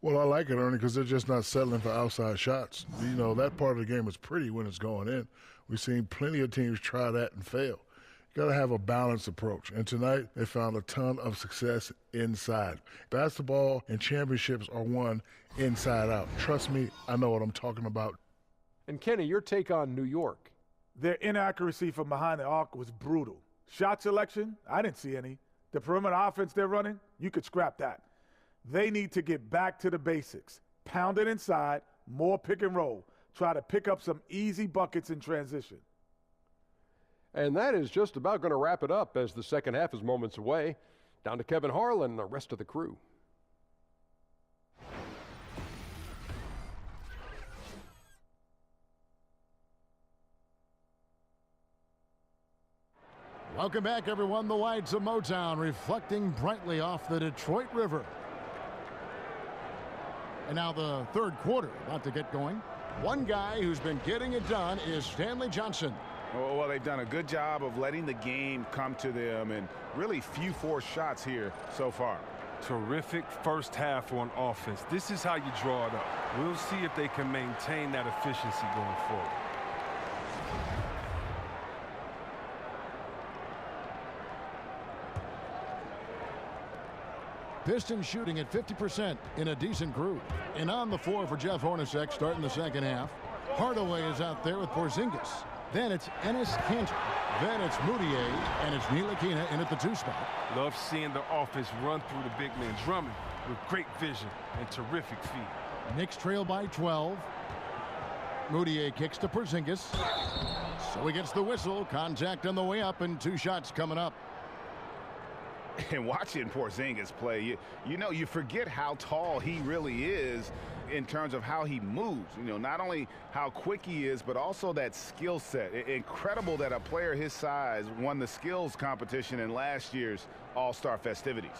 Well, I like it, Ernie, because they're just not settling for outside shots. You know, that part of the game is pretty when it's going in. We've seen plenty of teams try that and fail. You got to have a balanced approach. And tonight, they found a ton of success inside. Basketball and championships are won inside out. Trust me, I know what I'm talking about. And Kenny, your take on New York? Their inaccuracy from behind the arc was brutal. Shot selection, I didn't see any. The perimeter offense they're running, you could scrap that. They need to get back to the basics. Pound it inside, more pick and roll. Try to pick up some easy buckets in transition. And that is just about going to wrap it up as the second half is moments away. Down to Kevin Harlan and the rest of the crew. Welcome back, everyone. The lights of Motown reflecting brightly off the Detroit River. And now the third quarter about to get going. One guy who's been getting it done is Stanley Johnson. Well, they've done a good job of letting the game come to them, and really few forced shots here so far. Terrific first half on offense. This is how you draw it up. We'll see if they can maintain that efficiency going forward. Pistons shooting at 50% in a decent group. And on the floor for Jeff Hornacek starting the second half. Hardaway is out there with Porzingis. Then it's Enes Kanter. Then it's Moutier, and it's Ntilikina in at the 2 spot. Love seeing the offense run through the big man. Drummond with great vision and terrific feet. Knicks trail by 12. Moutier kicks to Porzingis. So he gets the whistle. Contact on the way up, and 2 shots coming up. And watching Porzingis play, you know, you forget how tall he really is in terms of how he moves. You know, not only how quick he is, but also that skill set. Incredible that a player his size won the skills competition in last year's All-Star festivities.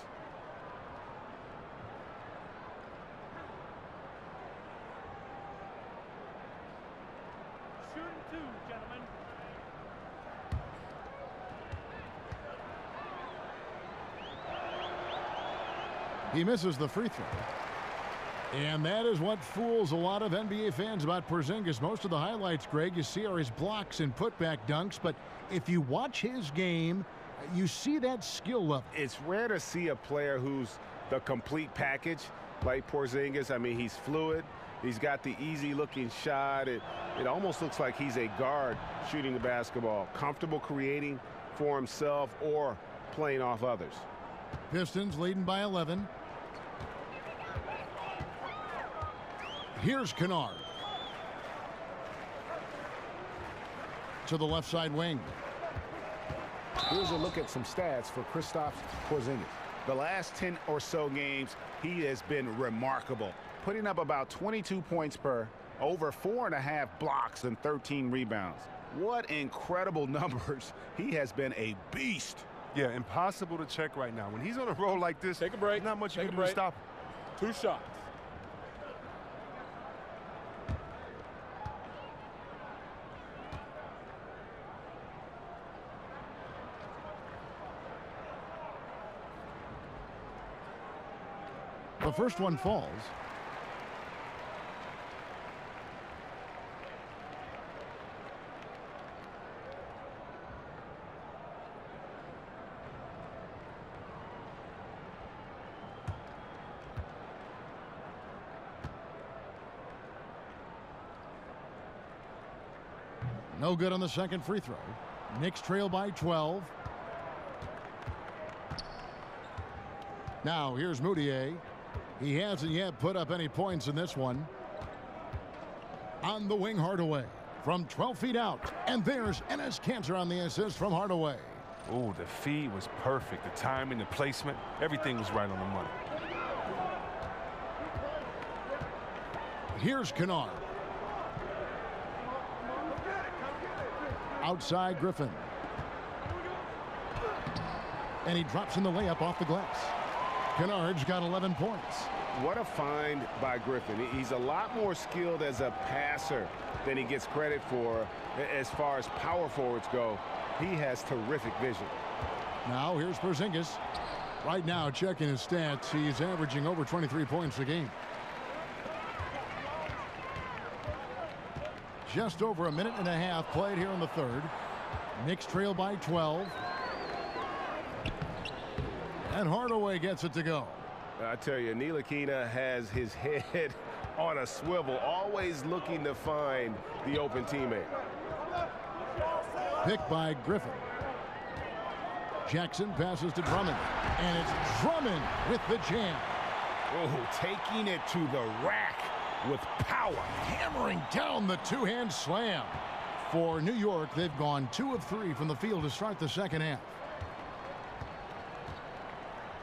He misses the free throw. And that is what fools a lot of NBA fans about Porzingis. Most of the highlights, Greg, you see are his blocks and putback dunks. But if you watch his game, you see that skill level. It's rare to see a player who's the complete package like Porzingis. I mean, he's fluid. He's got the easy-looking shot. It almost looks like he's a guard shooting the basketball, comfortable creating for himself or playing off others. Pistons leading by 11. Here's Kennard. To the left side wing. Here's a look at some stats for Kristaps Porzingis. The last 10 or so games, he has been remarkable, putting up about 22 points per, over 4.5 blocks and 13 rebounds. What incredible numbers. He has been a beast. Yeah, impossible to check right now. When he's on a roll like this, take a break. Not much you can do to stop him. 2 shots. The first one falls. No good on the second free throw. Knicks trail by 12. Now here's Moutier. He hasn't yet put up any points in this one. On the wing, Hardaway from 12 feet out. And there's Enes Kanter on the assist from Hardaway. Oh, the feed was perfect. The timing, the placement, everything was right on the money. Here's Kennard. Outside Griffin. And he drops in the layup off the glass. Kennard's got 11 points. What a find by Griffin. He's a lot more skilled as a passer than he gets credit for as far as power forwards go. He has terrific vision. Now here's Porzingis. Right now, checking his stats, he's averaging over 23 points a game. Just over a minute and a half played here in the third. Knicks trail by 12. And Hardaway gets it to go. I tell you, Ntilikina has his head on a swivel, always looking to find the open teammate. Picked by Griffin. Jackson passes to Drummond. And it's Drummond with the jam. Oh, taking it to the rack with power. Hammering down the two-hand slam. For New York, they've gone 2 of 3 from the field to start the second half.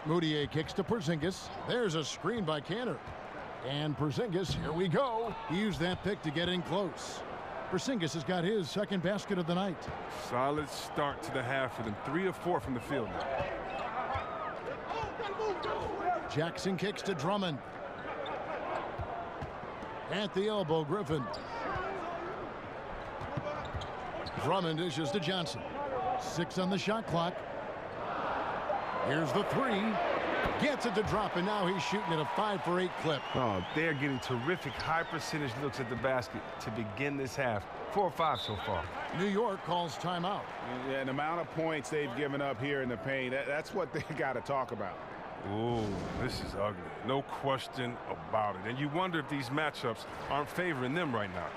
Moutier kicks to Porzingis. There's a screen by Kanter. And Porzingis, here we go. He used that pick to get in close. Porzingis has got his second basket of the night. Solid start to the half for them. 3 of 4 from the field. Jackson kicks to Drummond. At the elbow, Griffin. Drummond dishes to Johnson. 6 on the shot clock. Here's the 3. Gets it to drop, and now he's shooting at a 5 for 8 clip. Oh, they're getting terrific high percentage looks at the basket to begin this half. 4 or 5 so far. New York calls timeout. Yeah, an amount of points they've given up here in the paint, that's what they got to talk about. Oh, this is ugly. No question about it. And you wonder if these matchups aren't favoring them right now.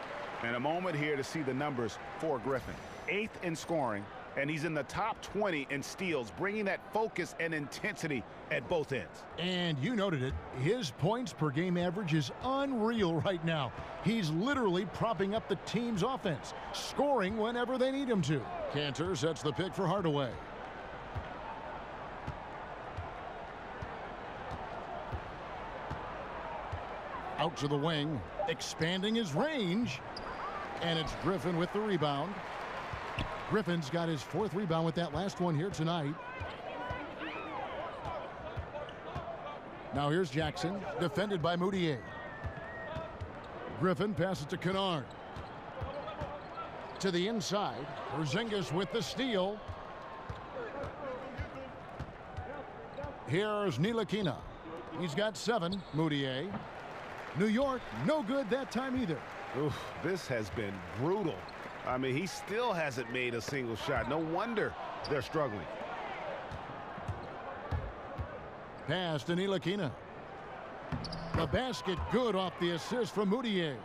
And a moment here to see the numbers for Griffin. 8th in scoring, and he's in the top 20 in steals, bringing that focus and intensity at both ends. And you noted it. His points per game average is unreal right now. He's literally propping up the team's offense, scoring whenever they need him to. Kanter sets the pick for Hardaway. Out to the wing, expanding his range. And it's Griffin with the rebound. Griffin's got his 4th rebound with that last one here tonight. Now here's Jackson, defended by Moutier. Griffin passes to Kennard. To the inside, Porzingis with the steal. Here's Ntilikina. He's got 7, Moutier. New York, no good that time either. Oof, this has been brutal. I mean, he still hasn't made a single shot. No wonder they're struggling. Pass to Ntilikina. The basket good off the assist from Moutier.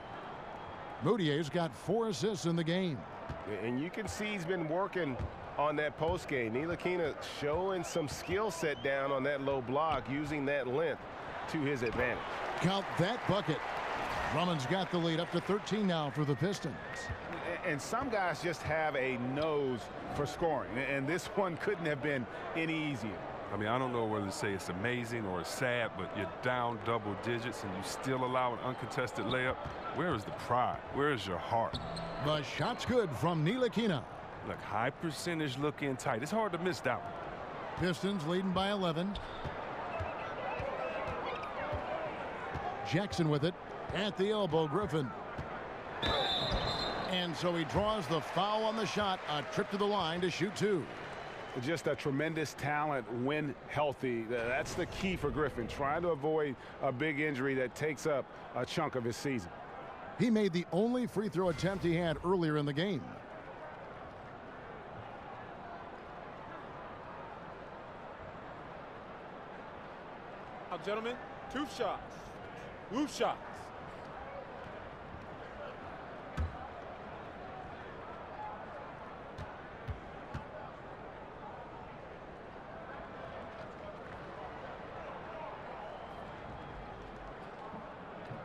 Moutier's got 4 assists in the game. And you can see he's been working on that post game. Ntilikina showing some skill set down on that low block, using that length to his advantage. Count that bucket. Drummond's got the lead up to 13 now for the Pistons. And some guys just have a nose for scoring, and this one couldn't have been any easier. I mean, I don't know whether to say it's amazing or it's sad, but you're down double digits and you still allow an uncontested layup. Where is the pride? Where is your heart? The shot's good from Ntilikina. Look, high percentage look in tight. It's hard to miss that one. Pistons leading by 11. Jackson with it. At the elbow, Griffin. And so he draws the foul on the shot. A trip to the line to shoot 2. Just a tremendous talent when healthy. That's the key for Griffin, trying to avoid a big injury that takes up a chunk of his season. He made the only free throw attempt he had earlier in the game. Now, gentlemen, 2 shots. Loose shots.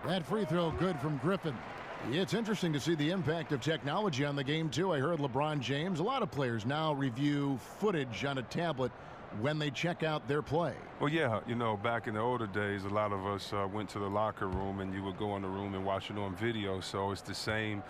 That free throw good from Griffin. It's interesting to see the impact of technology on the game, too. I heard LeBron James. A lot of players now review footage on a tablet when they check out their play. Well, yeah, you know, back in the older days, a lot of us went to the locker room and you would go in the room and watch it on video. So it's the same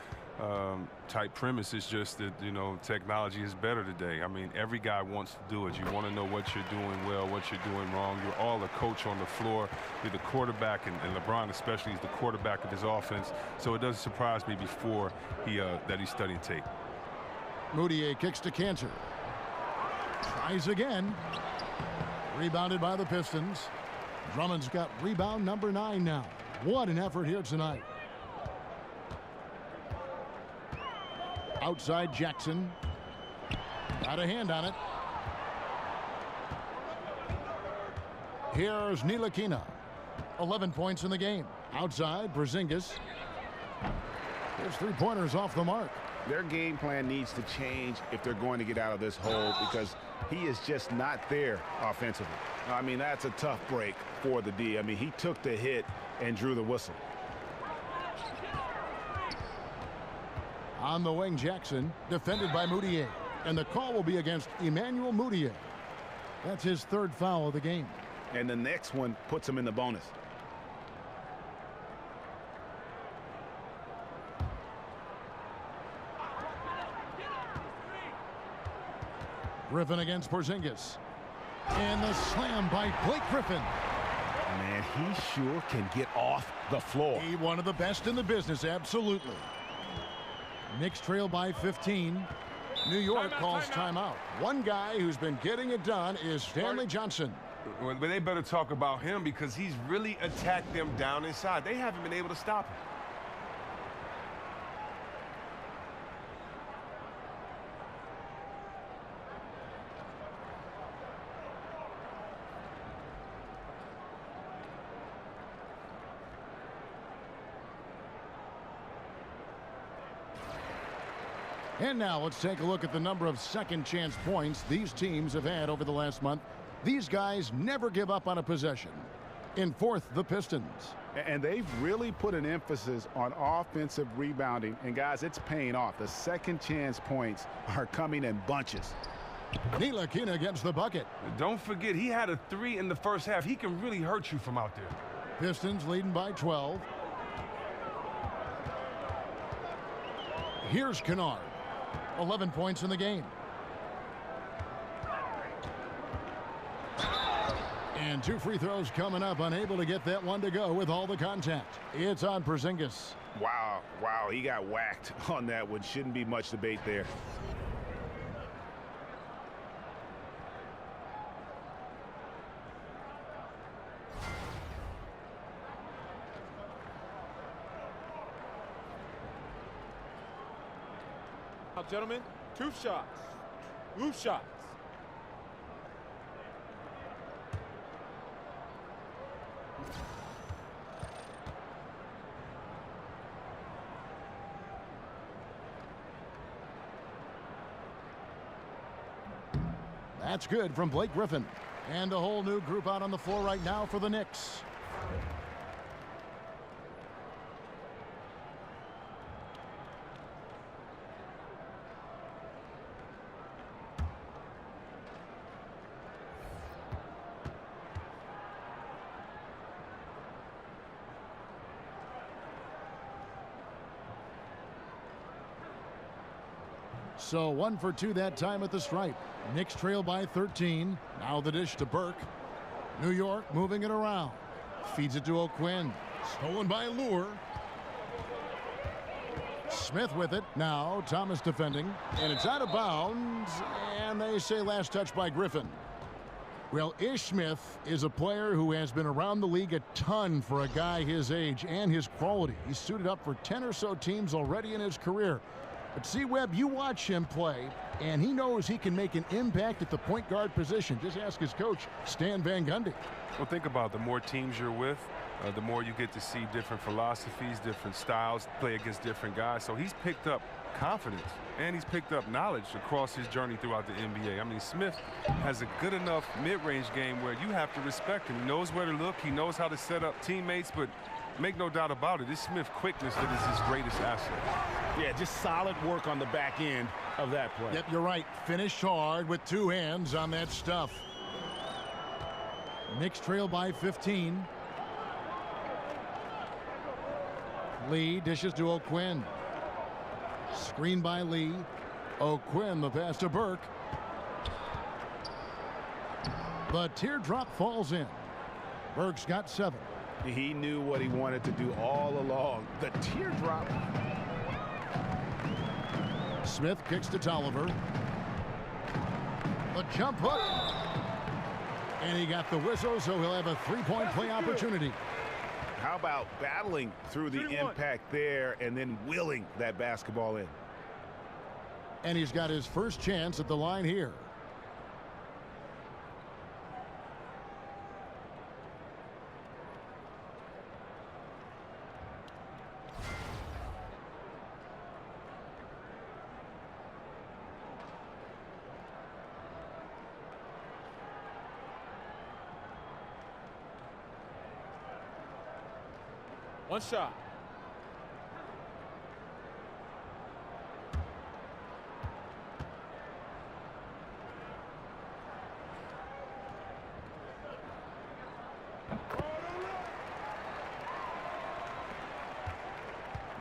type premise. It's just that, you know, technology is better today. I mean, every guy wants to do it. You want to know what you're doing well, what you're doing wrong. You're all a coach on the floor. You're the quarterback, and LeBron especially is the quarterback of his offense. So it doesn't surprise me before that he's studying tape. Moutier kicks to Kanter. Tries again. Rebounded by the Pistons. Drummond's got rebound number 9 now. What an effort here tonight. Outside Jackson. Got a hand on it. Here's Ntilikina. 11 points in the game. Outside, Porzingis. There's 3-pointers off the mark. Their game plan needs to change if they're going to get out of this hole, because he is just not there offensively. I mean, that's a tough break for the D. I mean, he took the hit and drew the whistle. On the wing, Jackson, defended by Moutier. And the call will be against Emmanuel Moutier. That's his 3rd foul of the game. And the next one puts him in the bonus. Griffin against Porzingis. And the slam by Blake Griffin. Man, he sure can get off the floor. He one of the best in the business, absolutely. Knicks trail by 15. New York calls timeout. One guy who's been getting it done is Stanley Johnson. Well, they better talk about him, because he's really attacked them down inside. They haven't been able to stop him. And now let's take a look at the number of second chance points these teams have had over the last month. These guys never give up on a possession. In 4th, the Pistons. And they've really put an emphasis on offensive rebounding. And, guys, it's paying off. The second chance points are coming in bunches. Ntilikina gets the bucket. Don't forget, he had a 3 in the first half. He can really hurt you from out there. Pistons leading by 12. Here's Kennard. 11 points in the game. And 2 free throws coming up, unable to get that one to go with all the contact. It's on Porzingis. Wow, he got whacked on that one. Shouldn't be much debate there. Now, gentlemen, 2 shots. Loose shots. That's good from Blake Griffin. And a whole new group out on the floor right now for the Knicks. So 1 for 2 that time at the stripe. Knicks trail by 13. Now the dish to Burke. New York moving it around. Feeds it to O'Quinn. Stolen by Lure. Smith with it. Now Thomas defending. And it's out of bounds. And they say last touch by Griffin. Well, Ish Smith is a player who has been around the league a ton for a guy his age and his quality. He's suited up for 10 or so teams already in his career. But see, Webb, you watch him play, and he knows he can make an impact at the point guard position. Just ask his coach, Stan Van Gundy. Well, think about it. The more teams you're with, the more you get to see different philosophies, different styles, play against different guys. So he's picked up confidence, and he's picked up knowledge across his journey throughout the NBA. I mean, Smith has a good enough mid-range game where you have to respect him. He knows where to look. He knows how to set up teammates, but make no doubt about it, it's Smith's quickness that is his greatest asset. Yeah, just solid work on the back end of that play. Yep, you're right. Finished hard with 2 hands on that stuff. Knicks trail by 15. Lee dishes to O'Quinn. Screen by Lee. O'Quinn, the pass to Burke. The teardrop falls in. Burke's got 7. He knew what he wanted to do all along. The teardrop. Smith kicks to Tolliver. The jump hook. And he got the whistle, so he'll have a three-point play opportunity. How about battling through the impact there and then willing that basketball in? And he's got his first chance at the line here. One shot.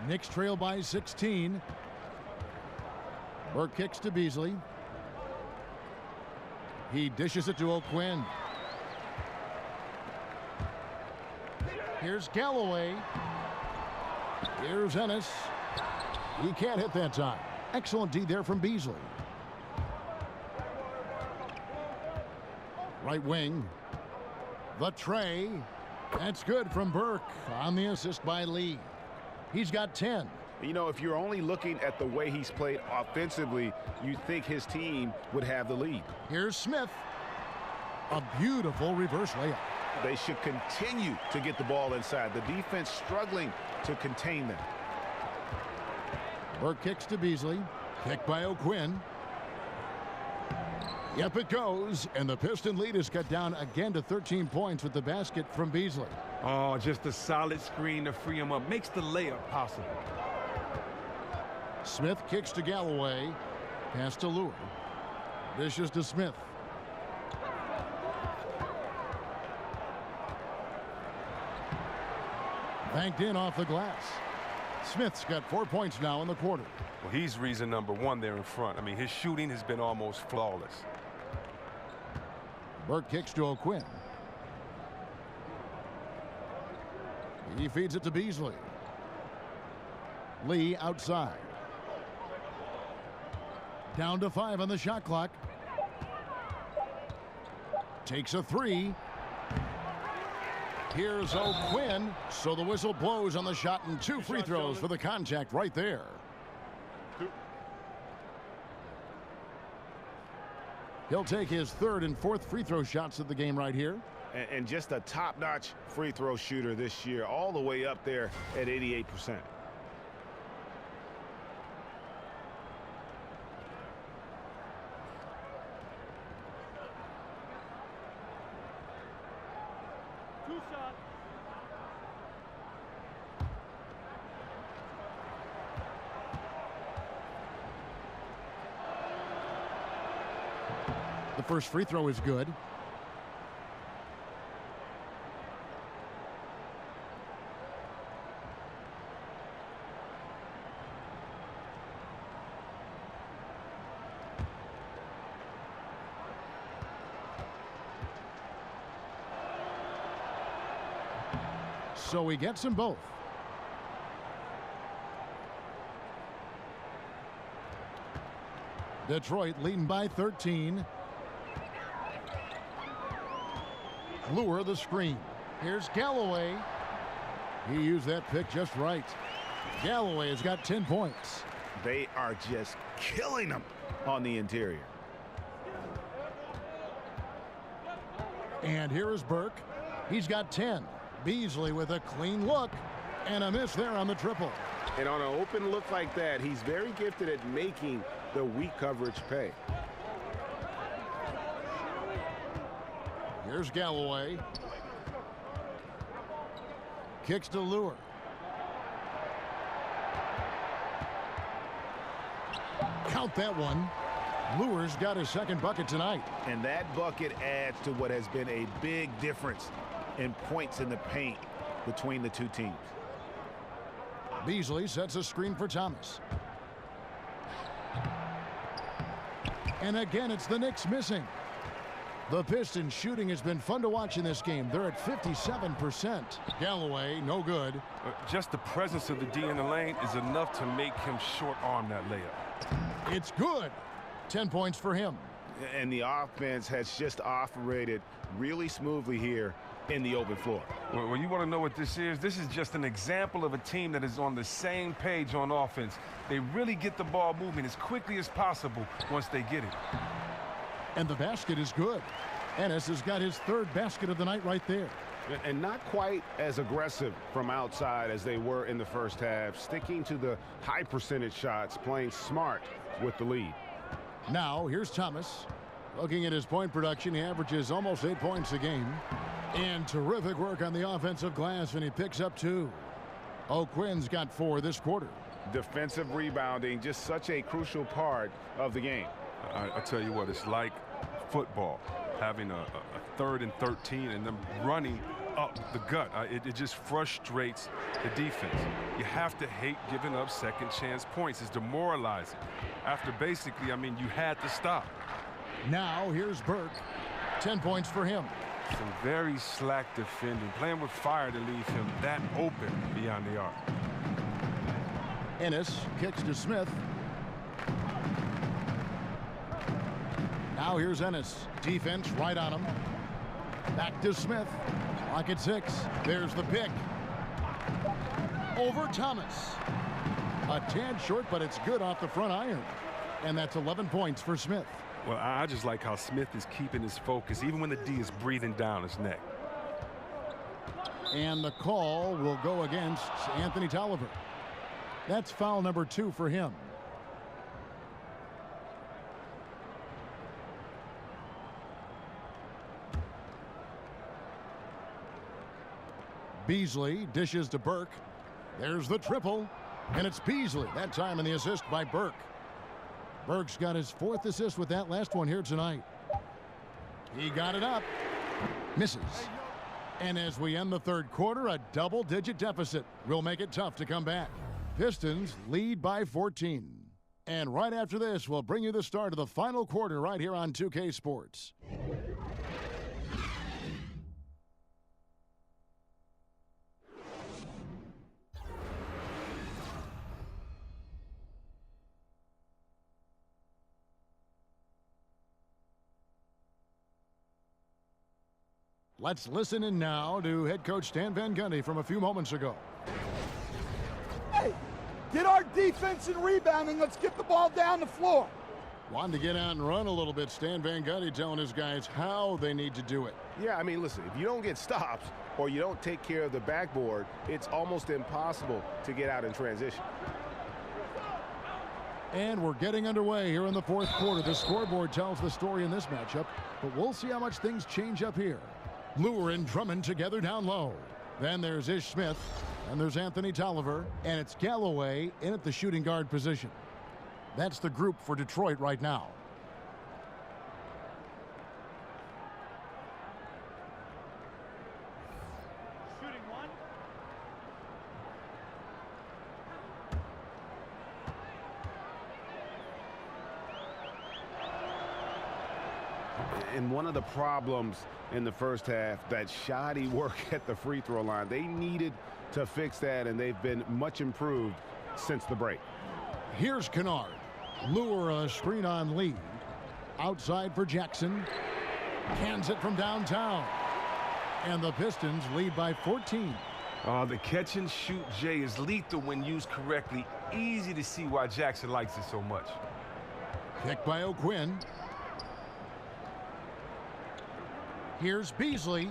Knicks trail by 16. Burke kicks to Beasley. He dishes it to O'Quinn. Here's Galloway. Here's Ennis. He can't hit that time. Excellent D there from Beasley. Right wing. The tray. That's good from Burke on the assist by Lee. He's got 10. You know, if you're only looking at the way he's played offensively, you think his team would have the lead. Here's Smith. A beautiful reverse layup. They should continue to get the ball inside. The defense struggling to contain them. Burke kicks to Beasley. Kick by O'Quinn. Yep, it goes. And the Piston lead is cut down again to 13 points with the basket from Beasley. Oh, just a solid screen to free him up. Makes the layup possible. Smith kicks to Galloway. Pass to Lure. Dishes to Smith. Banked in off the glass. Smith's got 4 points now in the quarter. Well, he's reason number one there in front. I mean, his shooting has been almost flawless. Burke kicks to O'Quinn. He feeds it to Beasley. Lee outside. Down to 5 on the shot clock. Takes a three. Here's O'Quinn. So the whistle blows on the shot and 2 free throws for the contact right there. He'll take his 3rd and 4th free throw shots of the game right here. And just a top-notch free throw shooter this year, all the way up there at 88%. The first free throw is good. So he gets them both. Detroit leading by 13. Lure the screen. Here's Galloway. He used that pick just right. Galloway has got 10 points. They are just killing them on the interior. And here is Burke. He's got 10. Beasley with a clean look and a miss there on the triple. And on an open look like that, he's very gifted at making the weak coverage pay. Here's Galloway. Kicks to Lure. Count that one. Lure's got his 2nd bucket tonight. And that bucket adds to what has been a big difference in points in the paint between the two teams. Beasley sets a screen for Thomas. And again, it's the Knicks missing. The Pistons shooting has been fun to watch in this game. They're at 57%. Galloway, no good. Just the presence of the D in the lane is enough to make him short arm that layup. It's good. 10 points for him. And the offense has just operated really smoothly here in the open floor. Well, you want to know what this is? This is just an example of a team that is on the same page on offense. They really get the ball moving as quickly as possible once they get it. And the basket is good. Ennis has got his third basket of the night right there. And not quite as aggressive from outside as they were in the first half, sticking to the high percentage shots, playing smart with the lead. Now, here's Thomas. Looking at his point production, he averages almost 8 points a game. And terrific work on the offensive glass, and he picks up 2. O'Quinn's got 4 this quarter. Defensive rebounding, just such a crucial part of the game. I tell you what, it's like football, having a 3rd and 13 and them running up the gut. It just frustrates the defense. You have to hate giving up second chance points. It's demoralizing. After basically, I mean, you had to stop. Now here's Burke. 10 points for him. Some very slack defending, playing with fire to leave him that open beyond the arc. Ennis kicks to Smith. Now here's Ennis. Defense right on him. Back to Smith. Clock at 6. There's the pick. Over Thomas. A tad short, but it's good off the front iron. And that's 11 points for Smith. Well, I just like how Smith is keeping his focus, even when the D is breathing down his neck. And the call will go against Anthony Tolliver. That's foul number 2 for him. Beasley dishes to Burke. There's the triple, and it's Beasley, that time in the assist by Burke. Burke's got his 4th assist with that last one here tonight. He got it up. Misses. And as we end the 3rd quarter, a double-digit deficit will make it tough to come back. Pistons lead by 14. And right after this, we'll bring you the start of the final quarter right here on 2K Sports. Let's listen in now to head coach Stan Van Gundy from a few moments ago. Hey, get our defense and rebounding. Let's get the ball down the floor. Wanted to get out and run a little bit. Stan Van Gundy telling his guys how they need to do it. Yeah, I mean, listen, if you don't get stops or you don't take care of the backboard, it's almost impossible to get out in transition. And we're getting underway here in the 4th quarter. The scoreboard tells the story in this matchup, but we'll see how much things change up here. Lure and Drummond together down low. Then there's Ish Smith, and there's Anthony Tolliver, and it's Galloway in at the shooting guard position. That's the group for Detroit right now. Shooting 1. And one of the problems in the first half, that shoddy work at the free throw line. They needed to fix that, and they've been much improved since the break. Here's Kennard. Lure a screen on lead. Outside for Jackson. Cans it from downtown. And the Pistons lead by 14. The catch and shoot J is lethal when used correctly. Easy to see why Jackson likes it so much. Kick by O'Quinn. Here's Beasley.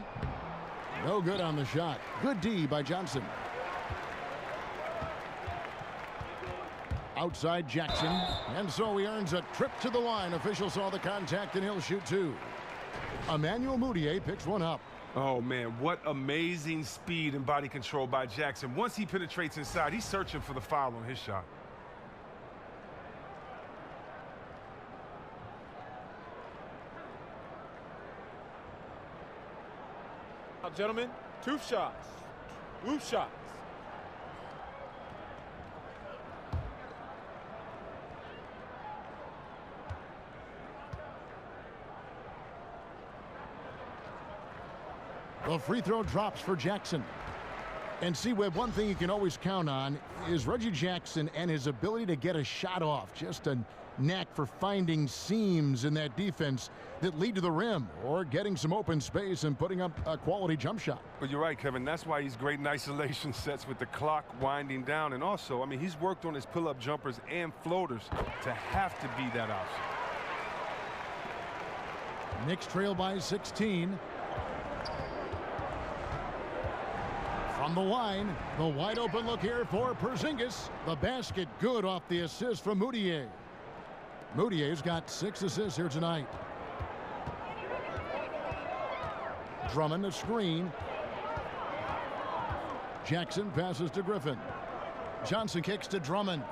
No good on the shot. Good D by Johnson. Outside Jackson. And so he earns a trip to the line. Official saw the contact and he'll shoot 2. Emmanuel Mudiay picks one up. Oh, man, what amazing speed and body control by Jackson. Once he penetrates inside, he's searching for the foul on his shot. Now, gentlemen, 2 shots. Loose shots. The free throw drops for Jackson. And see, Webb, one thing you can always count on is Reggie Jackson and his ability to get a shot off. Just a knack for finding seams in that defense that lead to the rim or getting some open space and putting up a quality jump shot. Well, you're right, Kevin. That's why he's great in isolation sets with the clock winding down. And also, I mean, he's worked on his pull-up jumpers and floaters to have to be that option. Knicks trail by 16. From the line, the wide open look here for Porzingis. The basket good off the assist from Moutier. Moutier's got 6 assists here tonight. Drummond the screen. Jackson passes to Griffin. Johnson kicks to Drummond.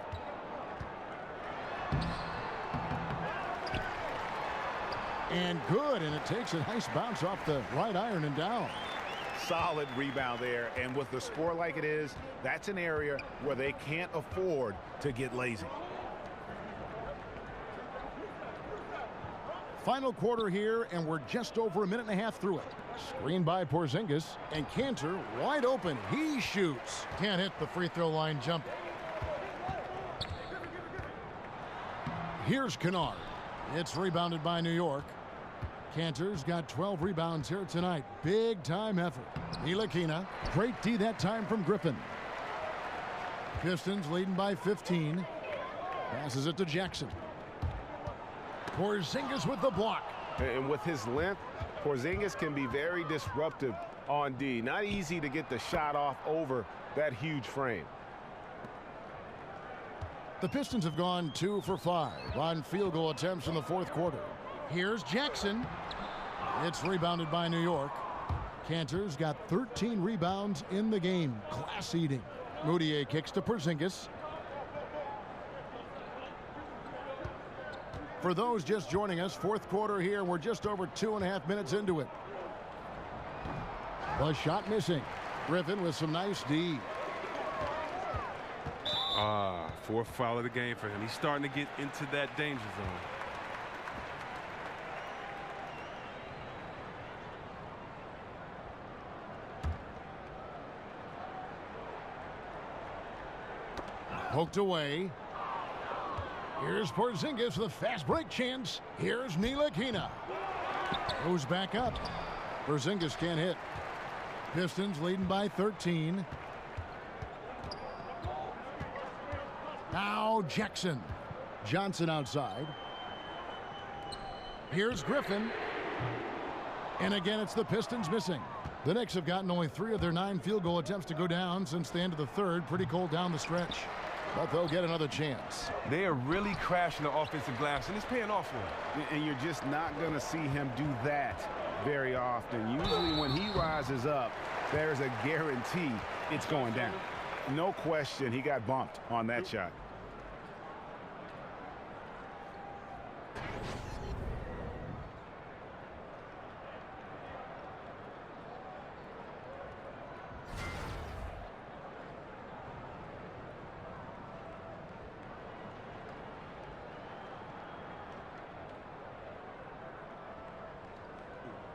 And good, and it takes a nice bounce off the right iron and down. Solid rebound there, and with the score like it is, that's an area where they can't afford to get lazy. Final quarter here, and we're just over a minute and a half through it. Screen by Porzingis, and Cantor wide open. He shoots. Can't hit the free throw line jumper. Here's Kennard. It's rebounded by New York. Cantor's got 12 rebounds here tonight. Big time effort. Ntilikina. Great D that time from Griffin. Pistons leading by 15. Passes it to Jackson. Porzingis with the block. And with his length, Porzingis can be very disruptive on D. Not easy to get the shot off over that huge frame. The Pistons have gone 2 for 5 on field goal attempts in the fourth quarter. Here's Jackson. It's rebounded by New York. Cantor's got 13 rebounds in the game. Class eating. Moutier kicks to Porzingis. For those just joining us, fourth quarter here. We're just over 2.5 minutes into it. The shot missing. Griffin with some nice D. Fourth foul of the game for him. He's starting to get into that danger zone. Poked away. Here's Porzingis with a fast break chance. Here's Ntilikina. Goes back up. Porzingis can't hit. Pistons leading by 13. Now Jackson. Johnson outside. Here's Griffin. And again, it's the Pistons missing. The Knicks have gotten only 3 of their 9 field goal attempts to go down since the end of the third. Pretty cold down the stretch. But they'll get another chance. They are really crashing the offensive glass, and it's paying off for them. And you're just not going to see him do that very often. Usually when he rises up, there's a guarantee it's going down. No question he got bumped on that shot.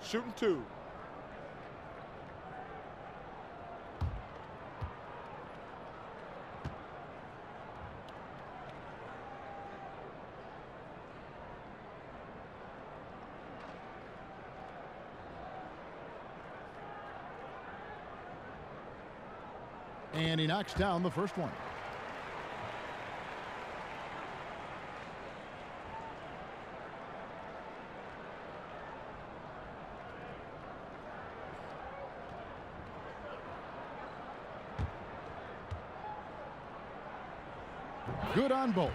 Shooting 2. And he knocks down the first one. Good on both.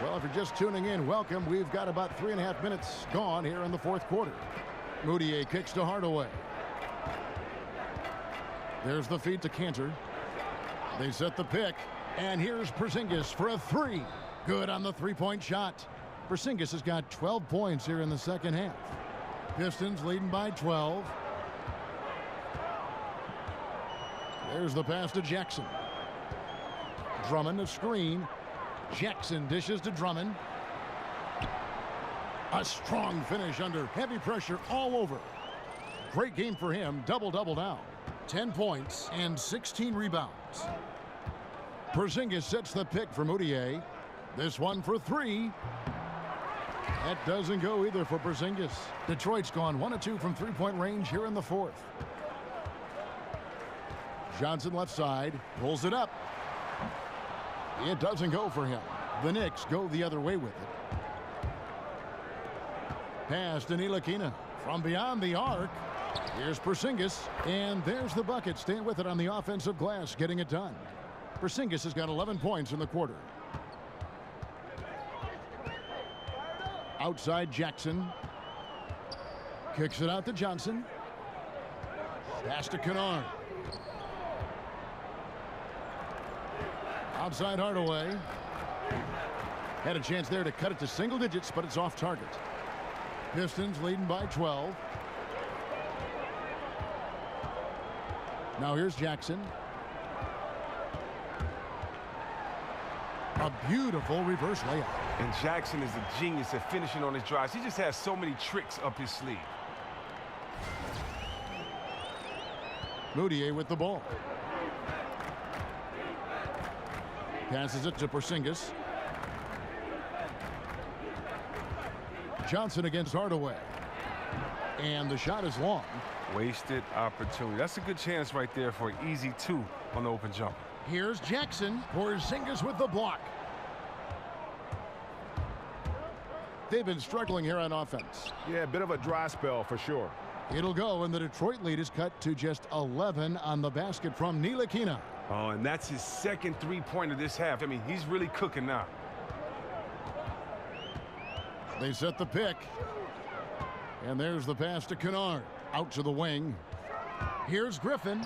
Well, if you're just tuning in, welcome. We've got about 3.5 minutes gone here in the fourth quarter. Moutier kicks to Hardaway. There's the feed to Cantor. They set the pick. And here's Porzingis for a 3. Good on the three-point shot. Porzingis has got 12 points here in the second half. Pistons leading by 12. There's the pass to Jackson. Drummond the screen. Jackson dishes to Drummond. A strong finish under heavy pressure all over. Great game for him. Double-double now. 10 points and 16 rebounds. Porzingis sets the pick for Moutier. This one for three. That doesn't go either for Porzingis. Detroit's gone 1 of 2 from three-point range here in the fourth. Johnson left side, pulls it up. It doesn't go for him. The Knicks go the other way with it. Pass to Ntilikina from beyond the arc. Here's Porzingis, and there's the bucket. Staying with it on the offensive glass, getting it done. Porzingis has got 11 points in the quarter. Outside Jackson. Kicks it out to Johnson. Pass to Kennard. Outside Hardaway. Had a chance there to cut it to single digits, but it's off target. Pistons leading by 12. Now here's Jackson. A beautiful reverse layup. And Jackson is a genius at finishing on his drives. He just has so many tricks up his sleeve. Moutier with the ball. Passes it to Porzingis. Johnson against Hardaway. And the shot is long. Wasted opportunity. That's a good chance right there for an easy 2 on the open jump. Here's Jackson. Porzingis with the block. They've been struggling here on offense. Yeah, a bit of a dry spell for sure. It'll go, and the Detroit lead is cut to just 11 on the basket from Ntilikina. Oh, and that's his second three-pointer this half. I mean, he's really cooking now. They set the pick. And there's the pass to Kennard. Out to the wing. Here's Griffin.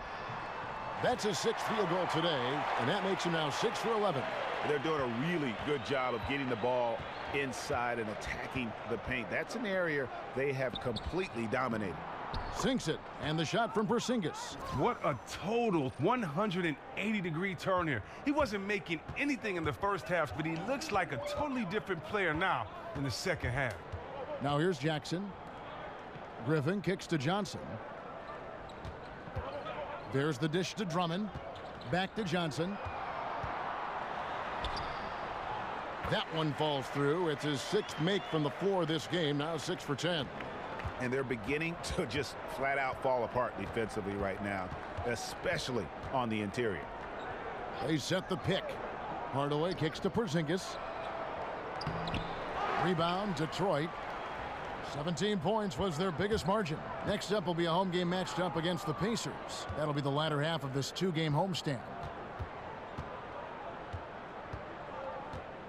That's his 6th field goal today, and that makes him now 6 for 11. They're doing a really good job of getting the ball inside and attacking the paint. That's an area they have completely dominated. Sinks it, and the shot from Porzingis. What a total 180-degree turn here. He wasn't making anything in the first half, but he looks like a totally different player now in the second half. Now here's Jackson. Griffin kicks to Johnson. There's the dish to Drummond. Back to Johnson. That one falls through. It's his 6th make from the floor this game. Now 6 for 10. And they're beginning to just flat out fall apart defensively right now, especially on the interior. They set the pick. Hardaway kicks to Porzingis. Rebound, Detroit. 17 points was their biggest margin. Next up will be a home game matched up against the Pacers. That'll be the latter half of this 2-game homestand.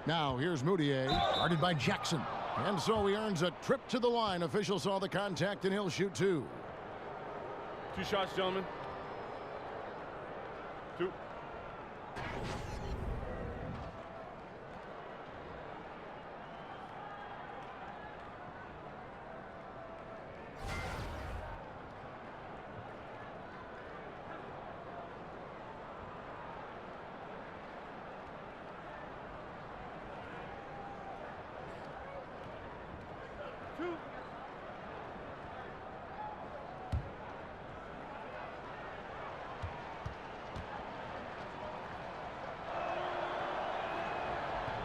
Now here's Moutier, guarded by Jackson. And so he earns a trip to the line. Officials saw the contact, and he'll shoot 2. 2 shots, gentlemen. 2.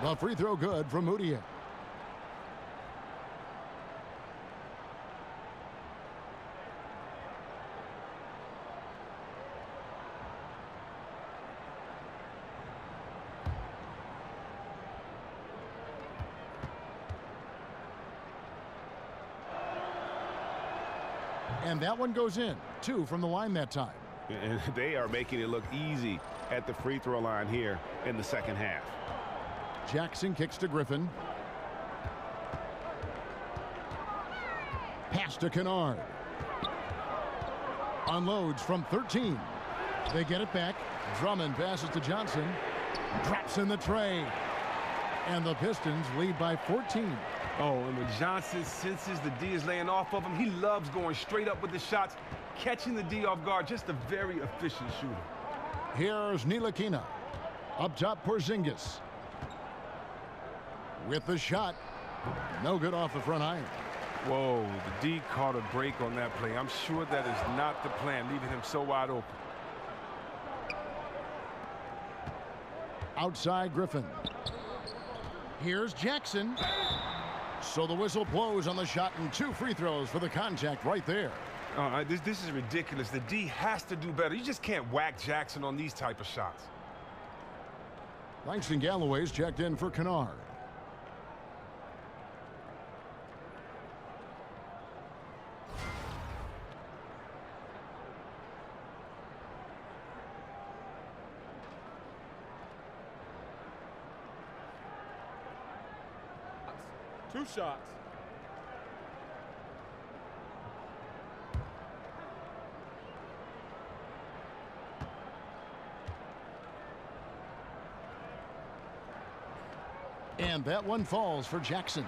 The free throw good from Moutier. And that one goes in. 2 from the line that time. And they are making it look easy at the free throw line here in the second half. Jackson kicks to Griffin. Pass to Kennard. Unloads from 13. They get it back. Drummond passes to Johnson. Drops in the tray. And the Pistons lead by 14. Oh, and when Johnson senses the D is laying off of him, he loves going straight up with the shots, catching the D off guard. Just a very efficient shooter. Here's Ntilikina. Up top, Porzingis. With the shot. No good off the front iron. Whoa, the D caught a break on that play. I'm sure that is not the plan, leaving him so wide open. Outside Griffin. Here's Jackson. So the whistle blows on the shot and 2 free throws for the contact right there. This is ridiculous. The D has to do better. You just can't whack Jackson on these type of shots. Langston Galloway's checked in for Kennard. Two shots. And that one falls for Jackson.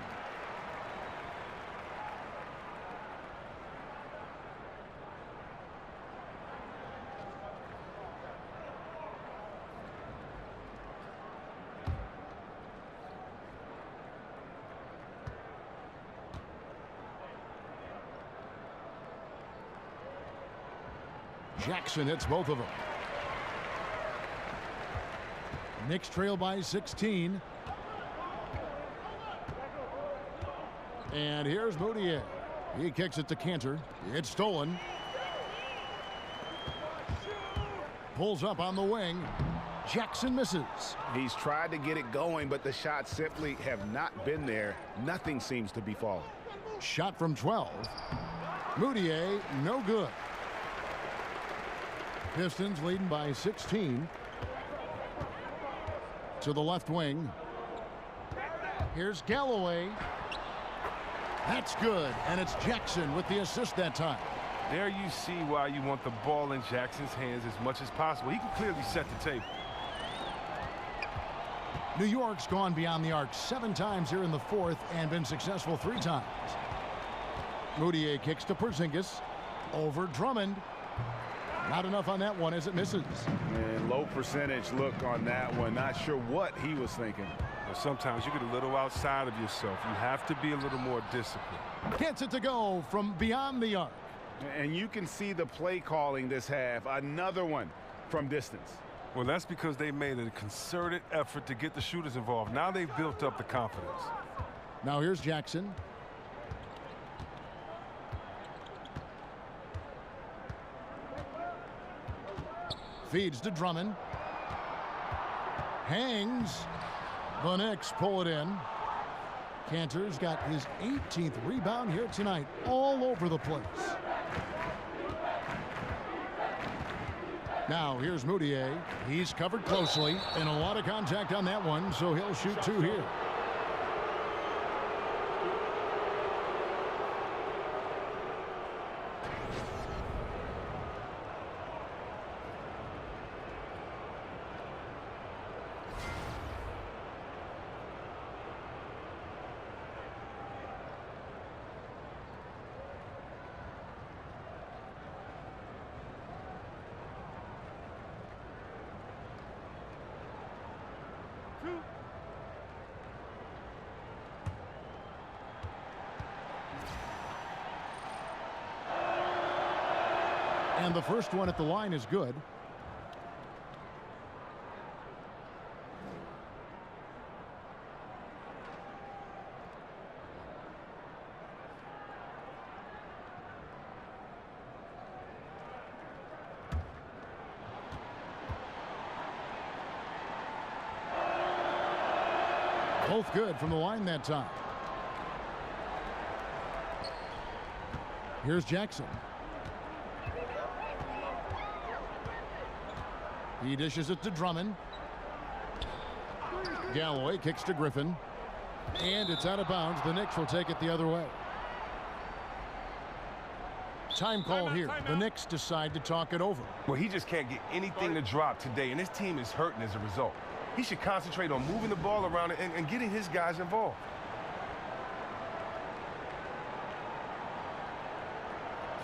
Jackson hits both of them. Knicks trail by 16. And here's Moutier. He kicks it to Cantor. It's stolen. Pulls up on the wing. Jackson misses. He's tried to get it going, but the shots simply have not been there. Nothing seems to be falling. Shot from 12. Moutier, no good. Pistons leading by 16. To the left wing. Here's Galloway. That's good, and it's Jackson with the assist that time. There you see why you want the ball in Jackson's hands as much as possible. He can clearly set the table. New York's gone beyond the arc 7 times here in the 4th and been successful 3 times. Moutier kicks to Porzingis. Over Drummond. Not enough on that one as it misses. And low percentage look on that one. Not sure what he was thinking. Well, sometimes you get a little outside of yourself. You have to be a little more disciplined. Gets it to go from beyond the arc. And you can see the play calling this half. Another one from distance. Well, that's because they made a concerted effort to get the shooters involved. Now they've built up the confidence. Now here's Jackson. Feeds to Drummond. Hangs. The Knicks pull it in. Cantor's got his 18th rebound here tonight. All over the place. Now here's Moutier. He's covered closely and a lot of contact on that one, so he'll shoot 2 here. And the first one at the line is good. Both good from the line that time. Here's Jackson. He dishes it to Drummond. Galloway kicks to Griffin. And it's out of bounds. The Knicks will take it the other way. Time call here. The Knicks decide to talk it over. Well, he just can't get anything to drop today, and his team is hurting as a result. He should concentrate on moving the ball around and getting his guys involved.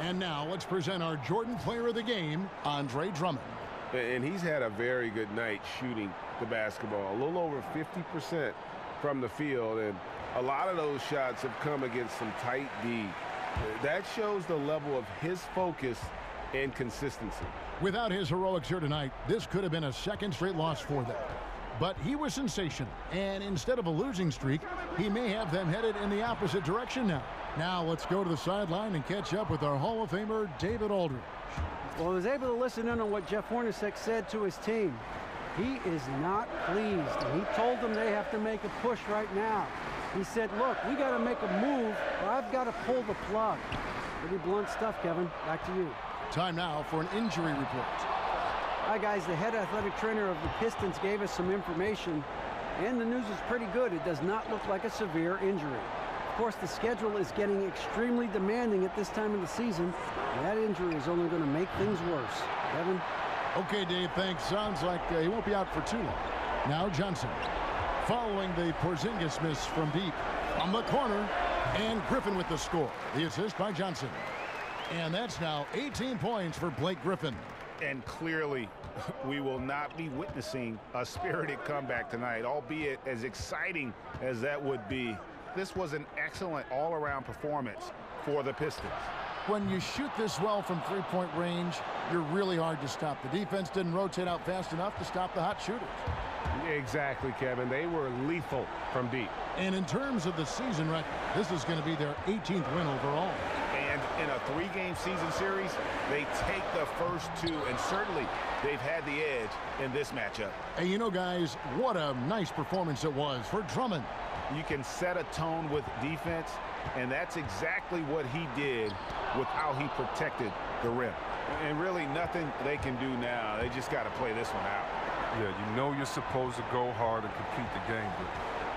And now let's present our Jordan Player of the Game, Andre Drummond. And he's had a very good night shooting the basketball. A little over 50% from the field. And a lot of those shots have come against some tight D. That shows the level of his focus and consistency. Without his heroics here tonight, this could have been a second straight loss for them. But he was sensational, and instead of a losing streak, he may have them headed in the opposite direction now. Now let's go to the sideline and catch up with our Hall of Famer, David Aldridge. Well, I was able to listen in on what Jeff Hornacek said to his team. He is not pleased, and he told them they have to make a push right now. He said, look, we got to make a move, or I've got to pull the plug. Pretty blunt stuff, Kevin. Back to you. Time now for an injury report. Hi, guys. The head athletic trainer of the Pistons gave us some information, and the news is pretty good. It does not look like a severe injury. Of course, the schedule is getting extremely demanding at this time of the season, and that injury is only going to make things worse. Kevin? Okay, Dave, thanks. Sounds like he won't be out for too long. Now Johnson. Following the Porzingis miss from deep on the corner, and Griffin with the score. The assist by Johnson. And that's now 18 points for Blake Griffin. And clearly, we will not be witnessing a spirited comeback tonight, albeit as exciting as that would be. This was an excellent all-around performance for the Pistons. When you shoot this well from three-point range, you're really hard to stop. The defense didn't rotate out fast enough to stop the hot shooters. Exactly, Kevin. They were lethal from deep. And in terms of the season record, this is going to be their 18th win overall. And in a three-game season series, they take the first two, and certainly they've had the edge in this matchup. Hey, you know, guys, what a nice performance it was for Drummond. You can set a tone with defense, and that's exactly what he did with how he protected the rim. And really nothing they can do now. They just got to play this one out. Yeah, you know you're supposed to go hard and complete the game, but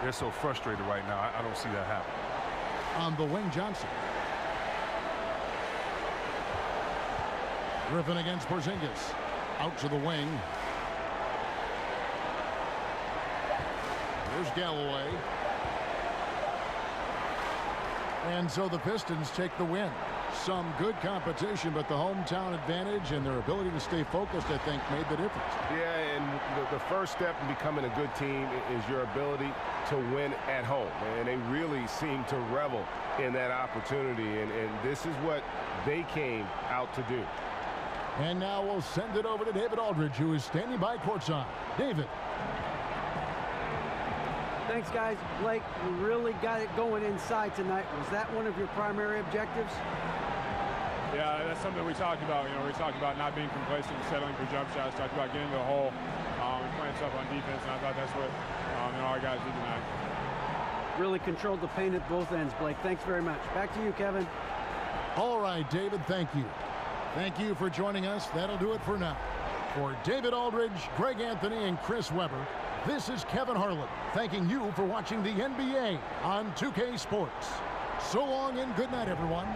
they're so frustrated right now. I don't see that happen. On the wing, Johnson. Griffin against Porzingis. Out to the wing. There's Galloway. And so the Pistons take the win. Some good competition, but the hometown advantage and their ability to stay focused, I think, made the difference. Yeah, and the first step in becoming a good team is your ability to win at home. And they really seem to revel in that opportunity, and this is what they came out to do. And now we'll send it over to David Aldridge, who is standing by courtside. David. Thanks, guys. Blake, you really got it going inside tonight. Was that one of your primary objectives? Yeah, that's something we talked about. You know, we talked about not being complacent and settling for jump shots. Talked about getting to the hole and playing stuff on defense, and I thought that's what our guys did tonight. Really controlled the paint at both ends, Blake. Thanks very much. Back to you, Kevin. All right, David, thank you. Thank you for joining us. That'll do it for now. For David Aldridge, Greg Anthony, and Chris Webber, this is Kevin Harlan, thanking you for watching the NBA on 2K Sports. So long and good night, everyone.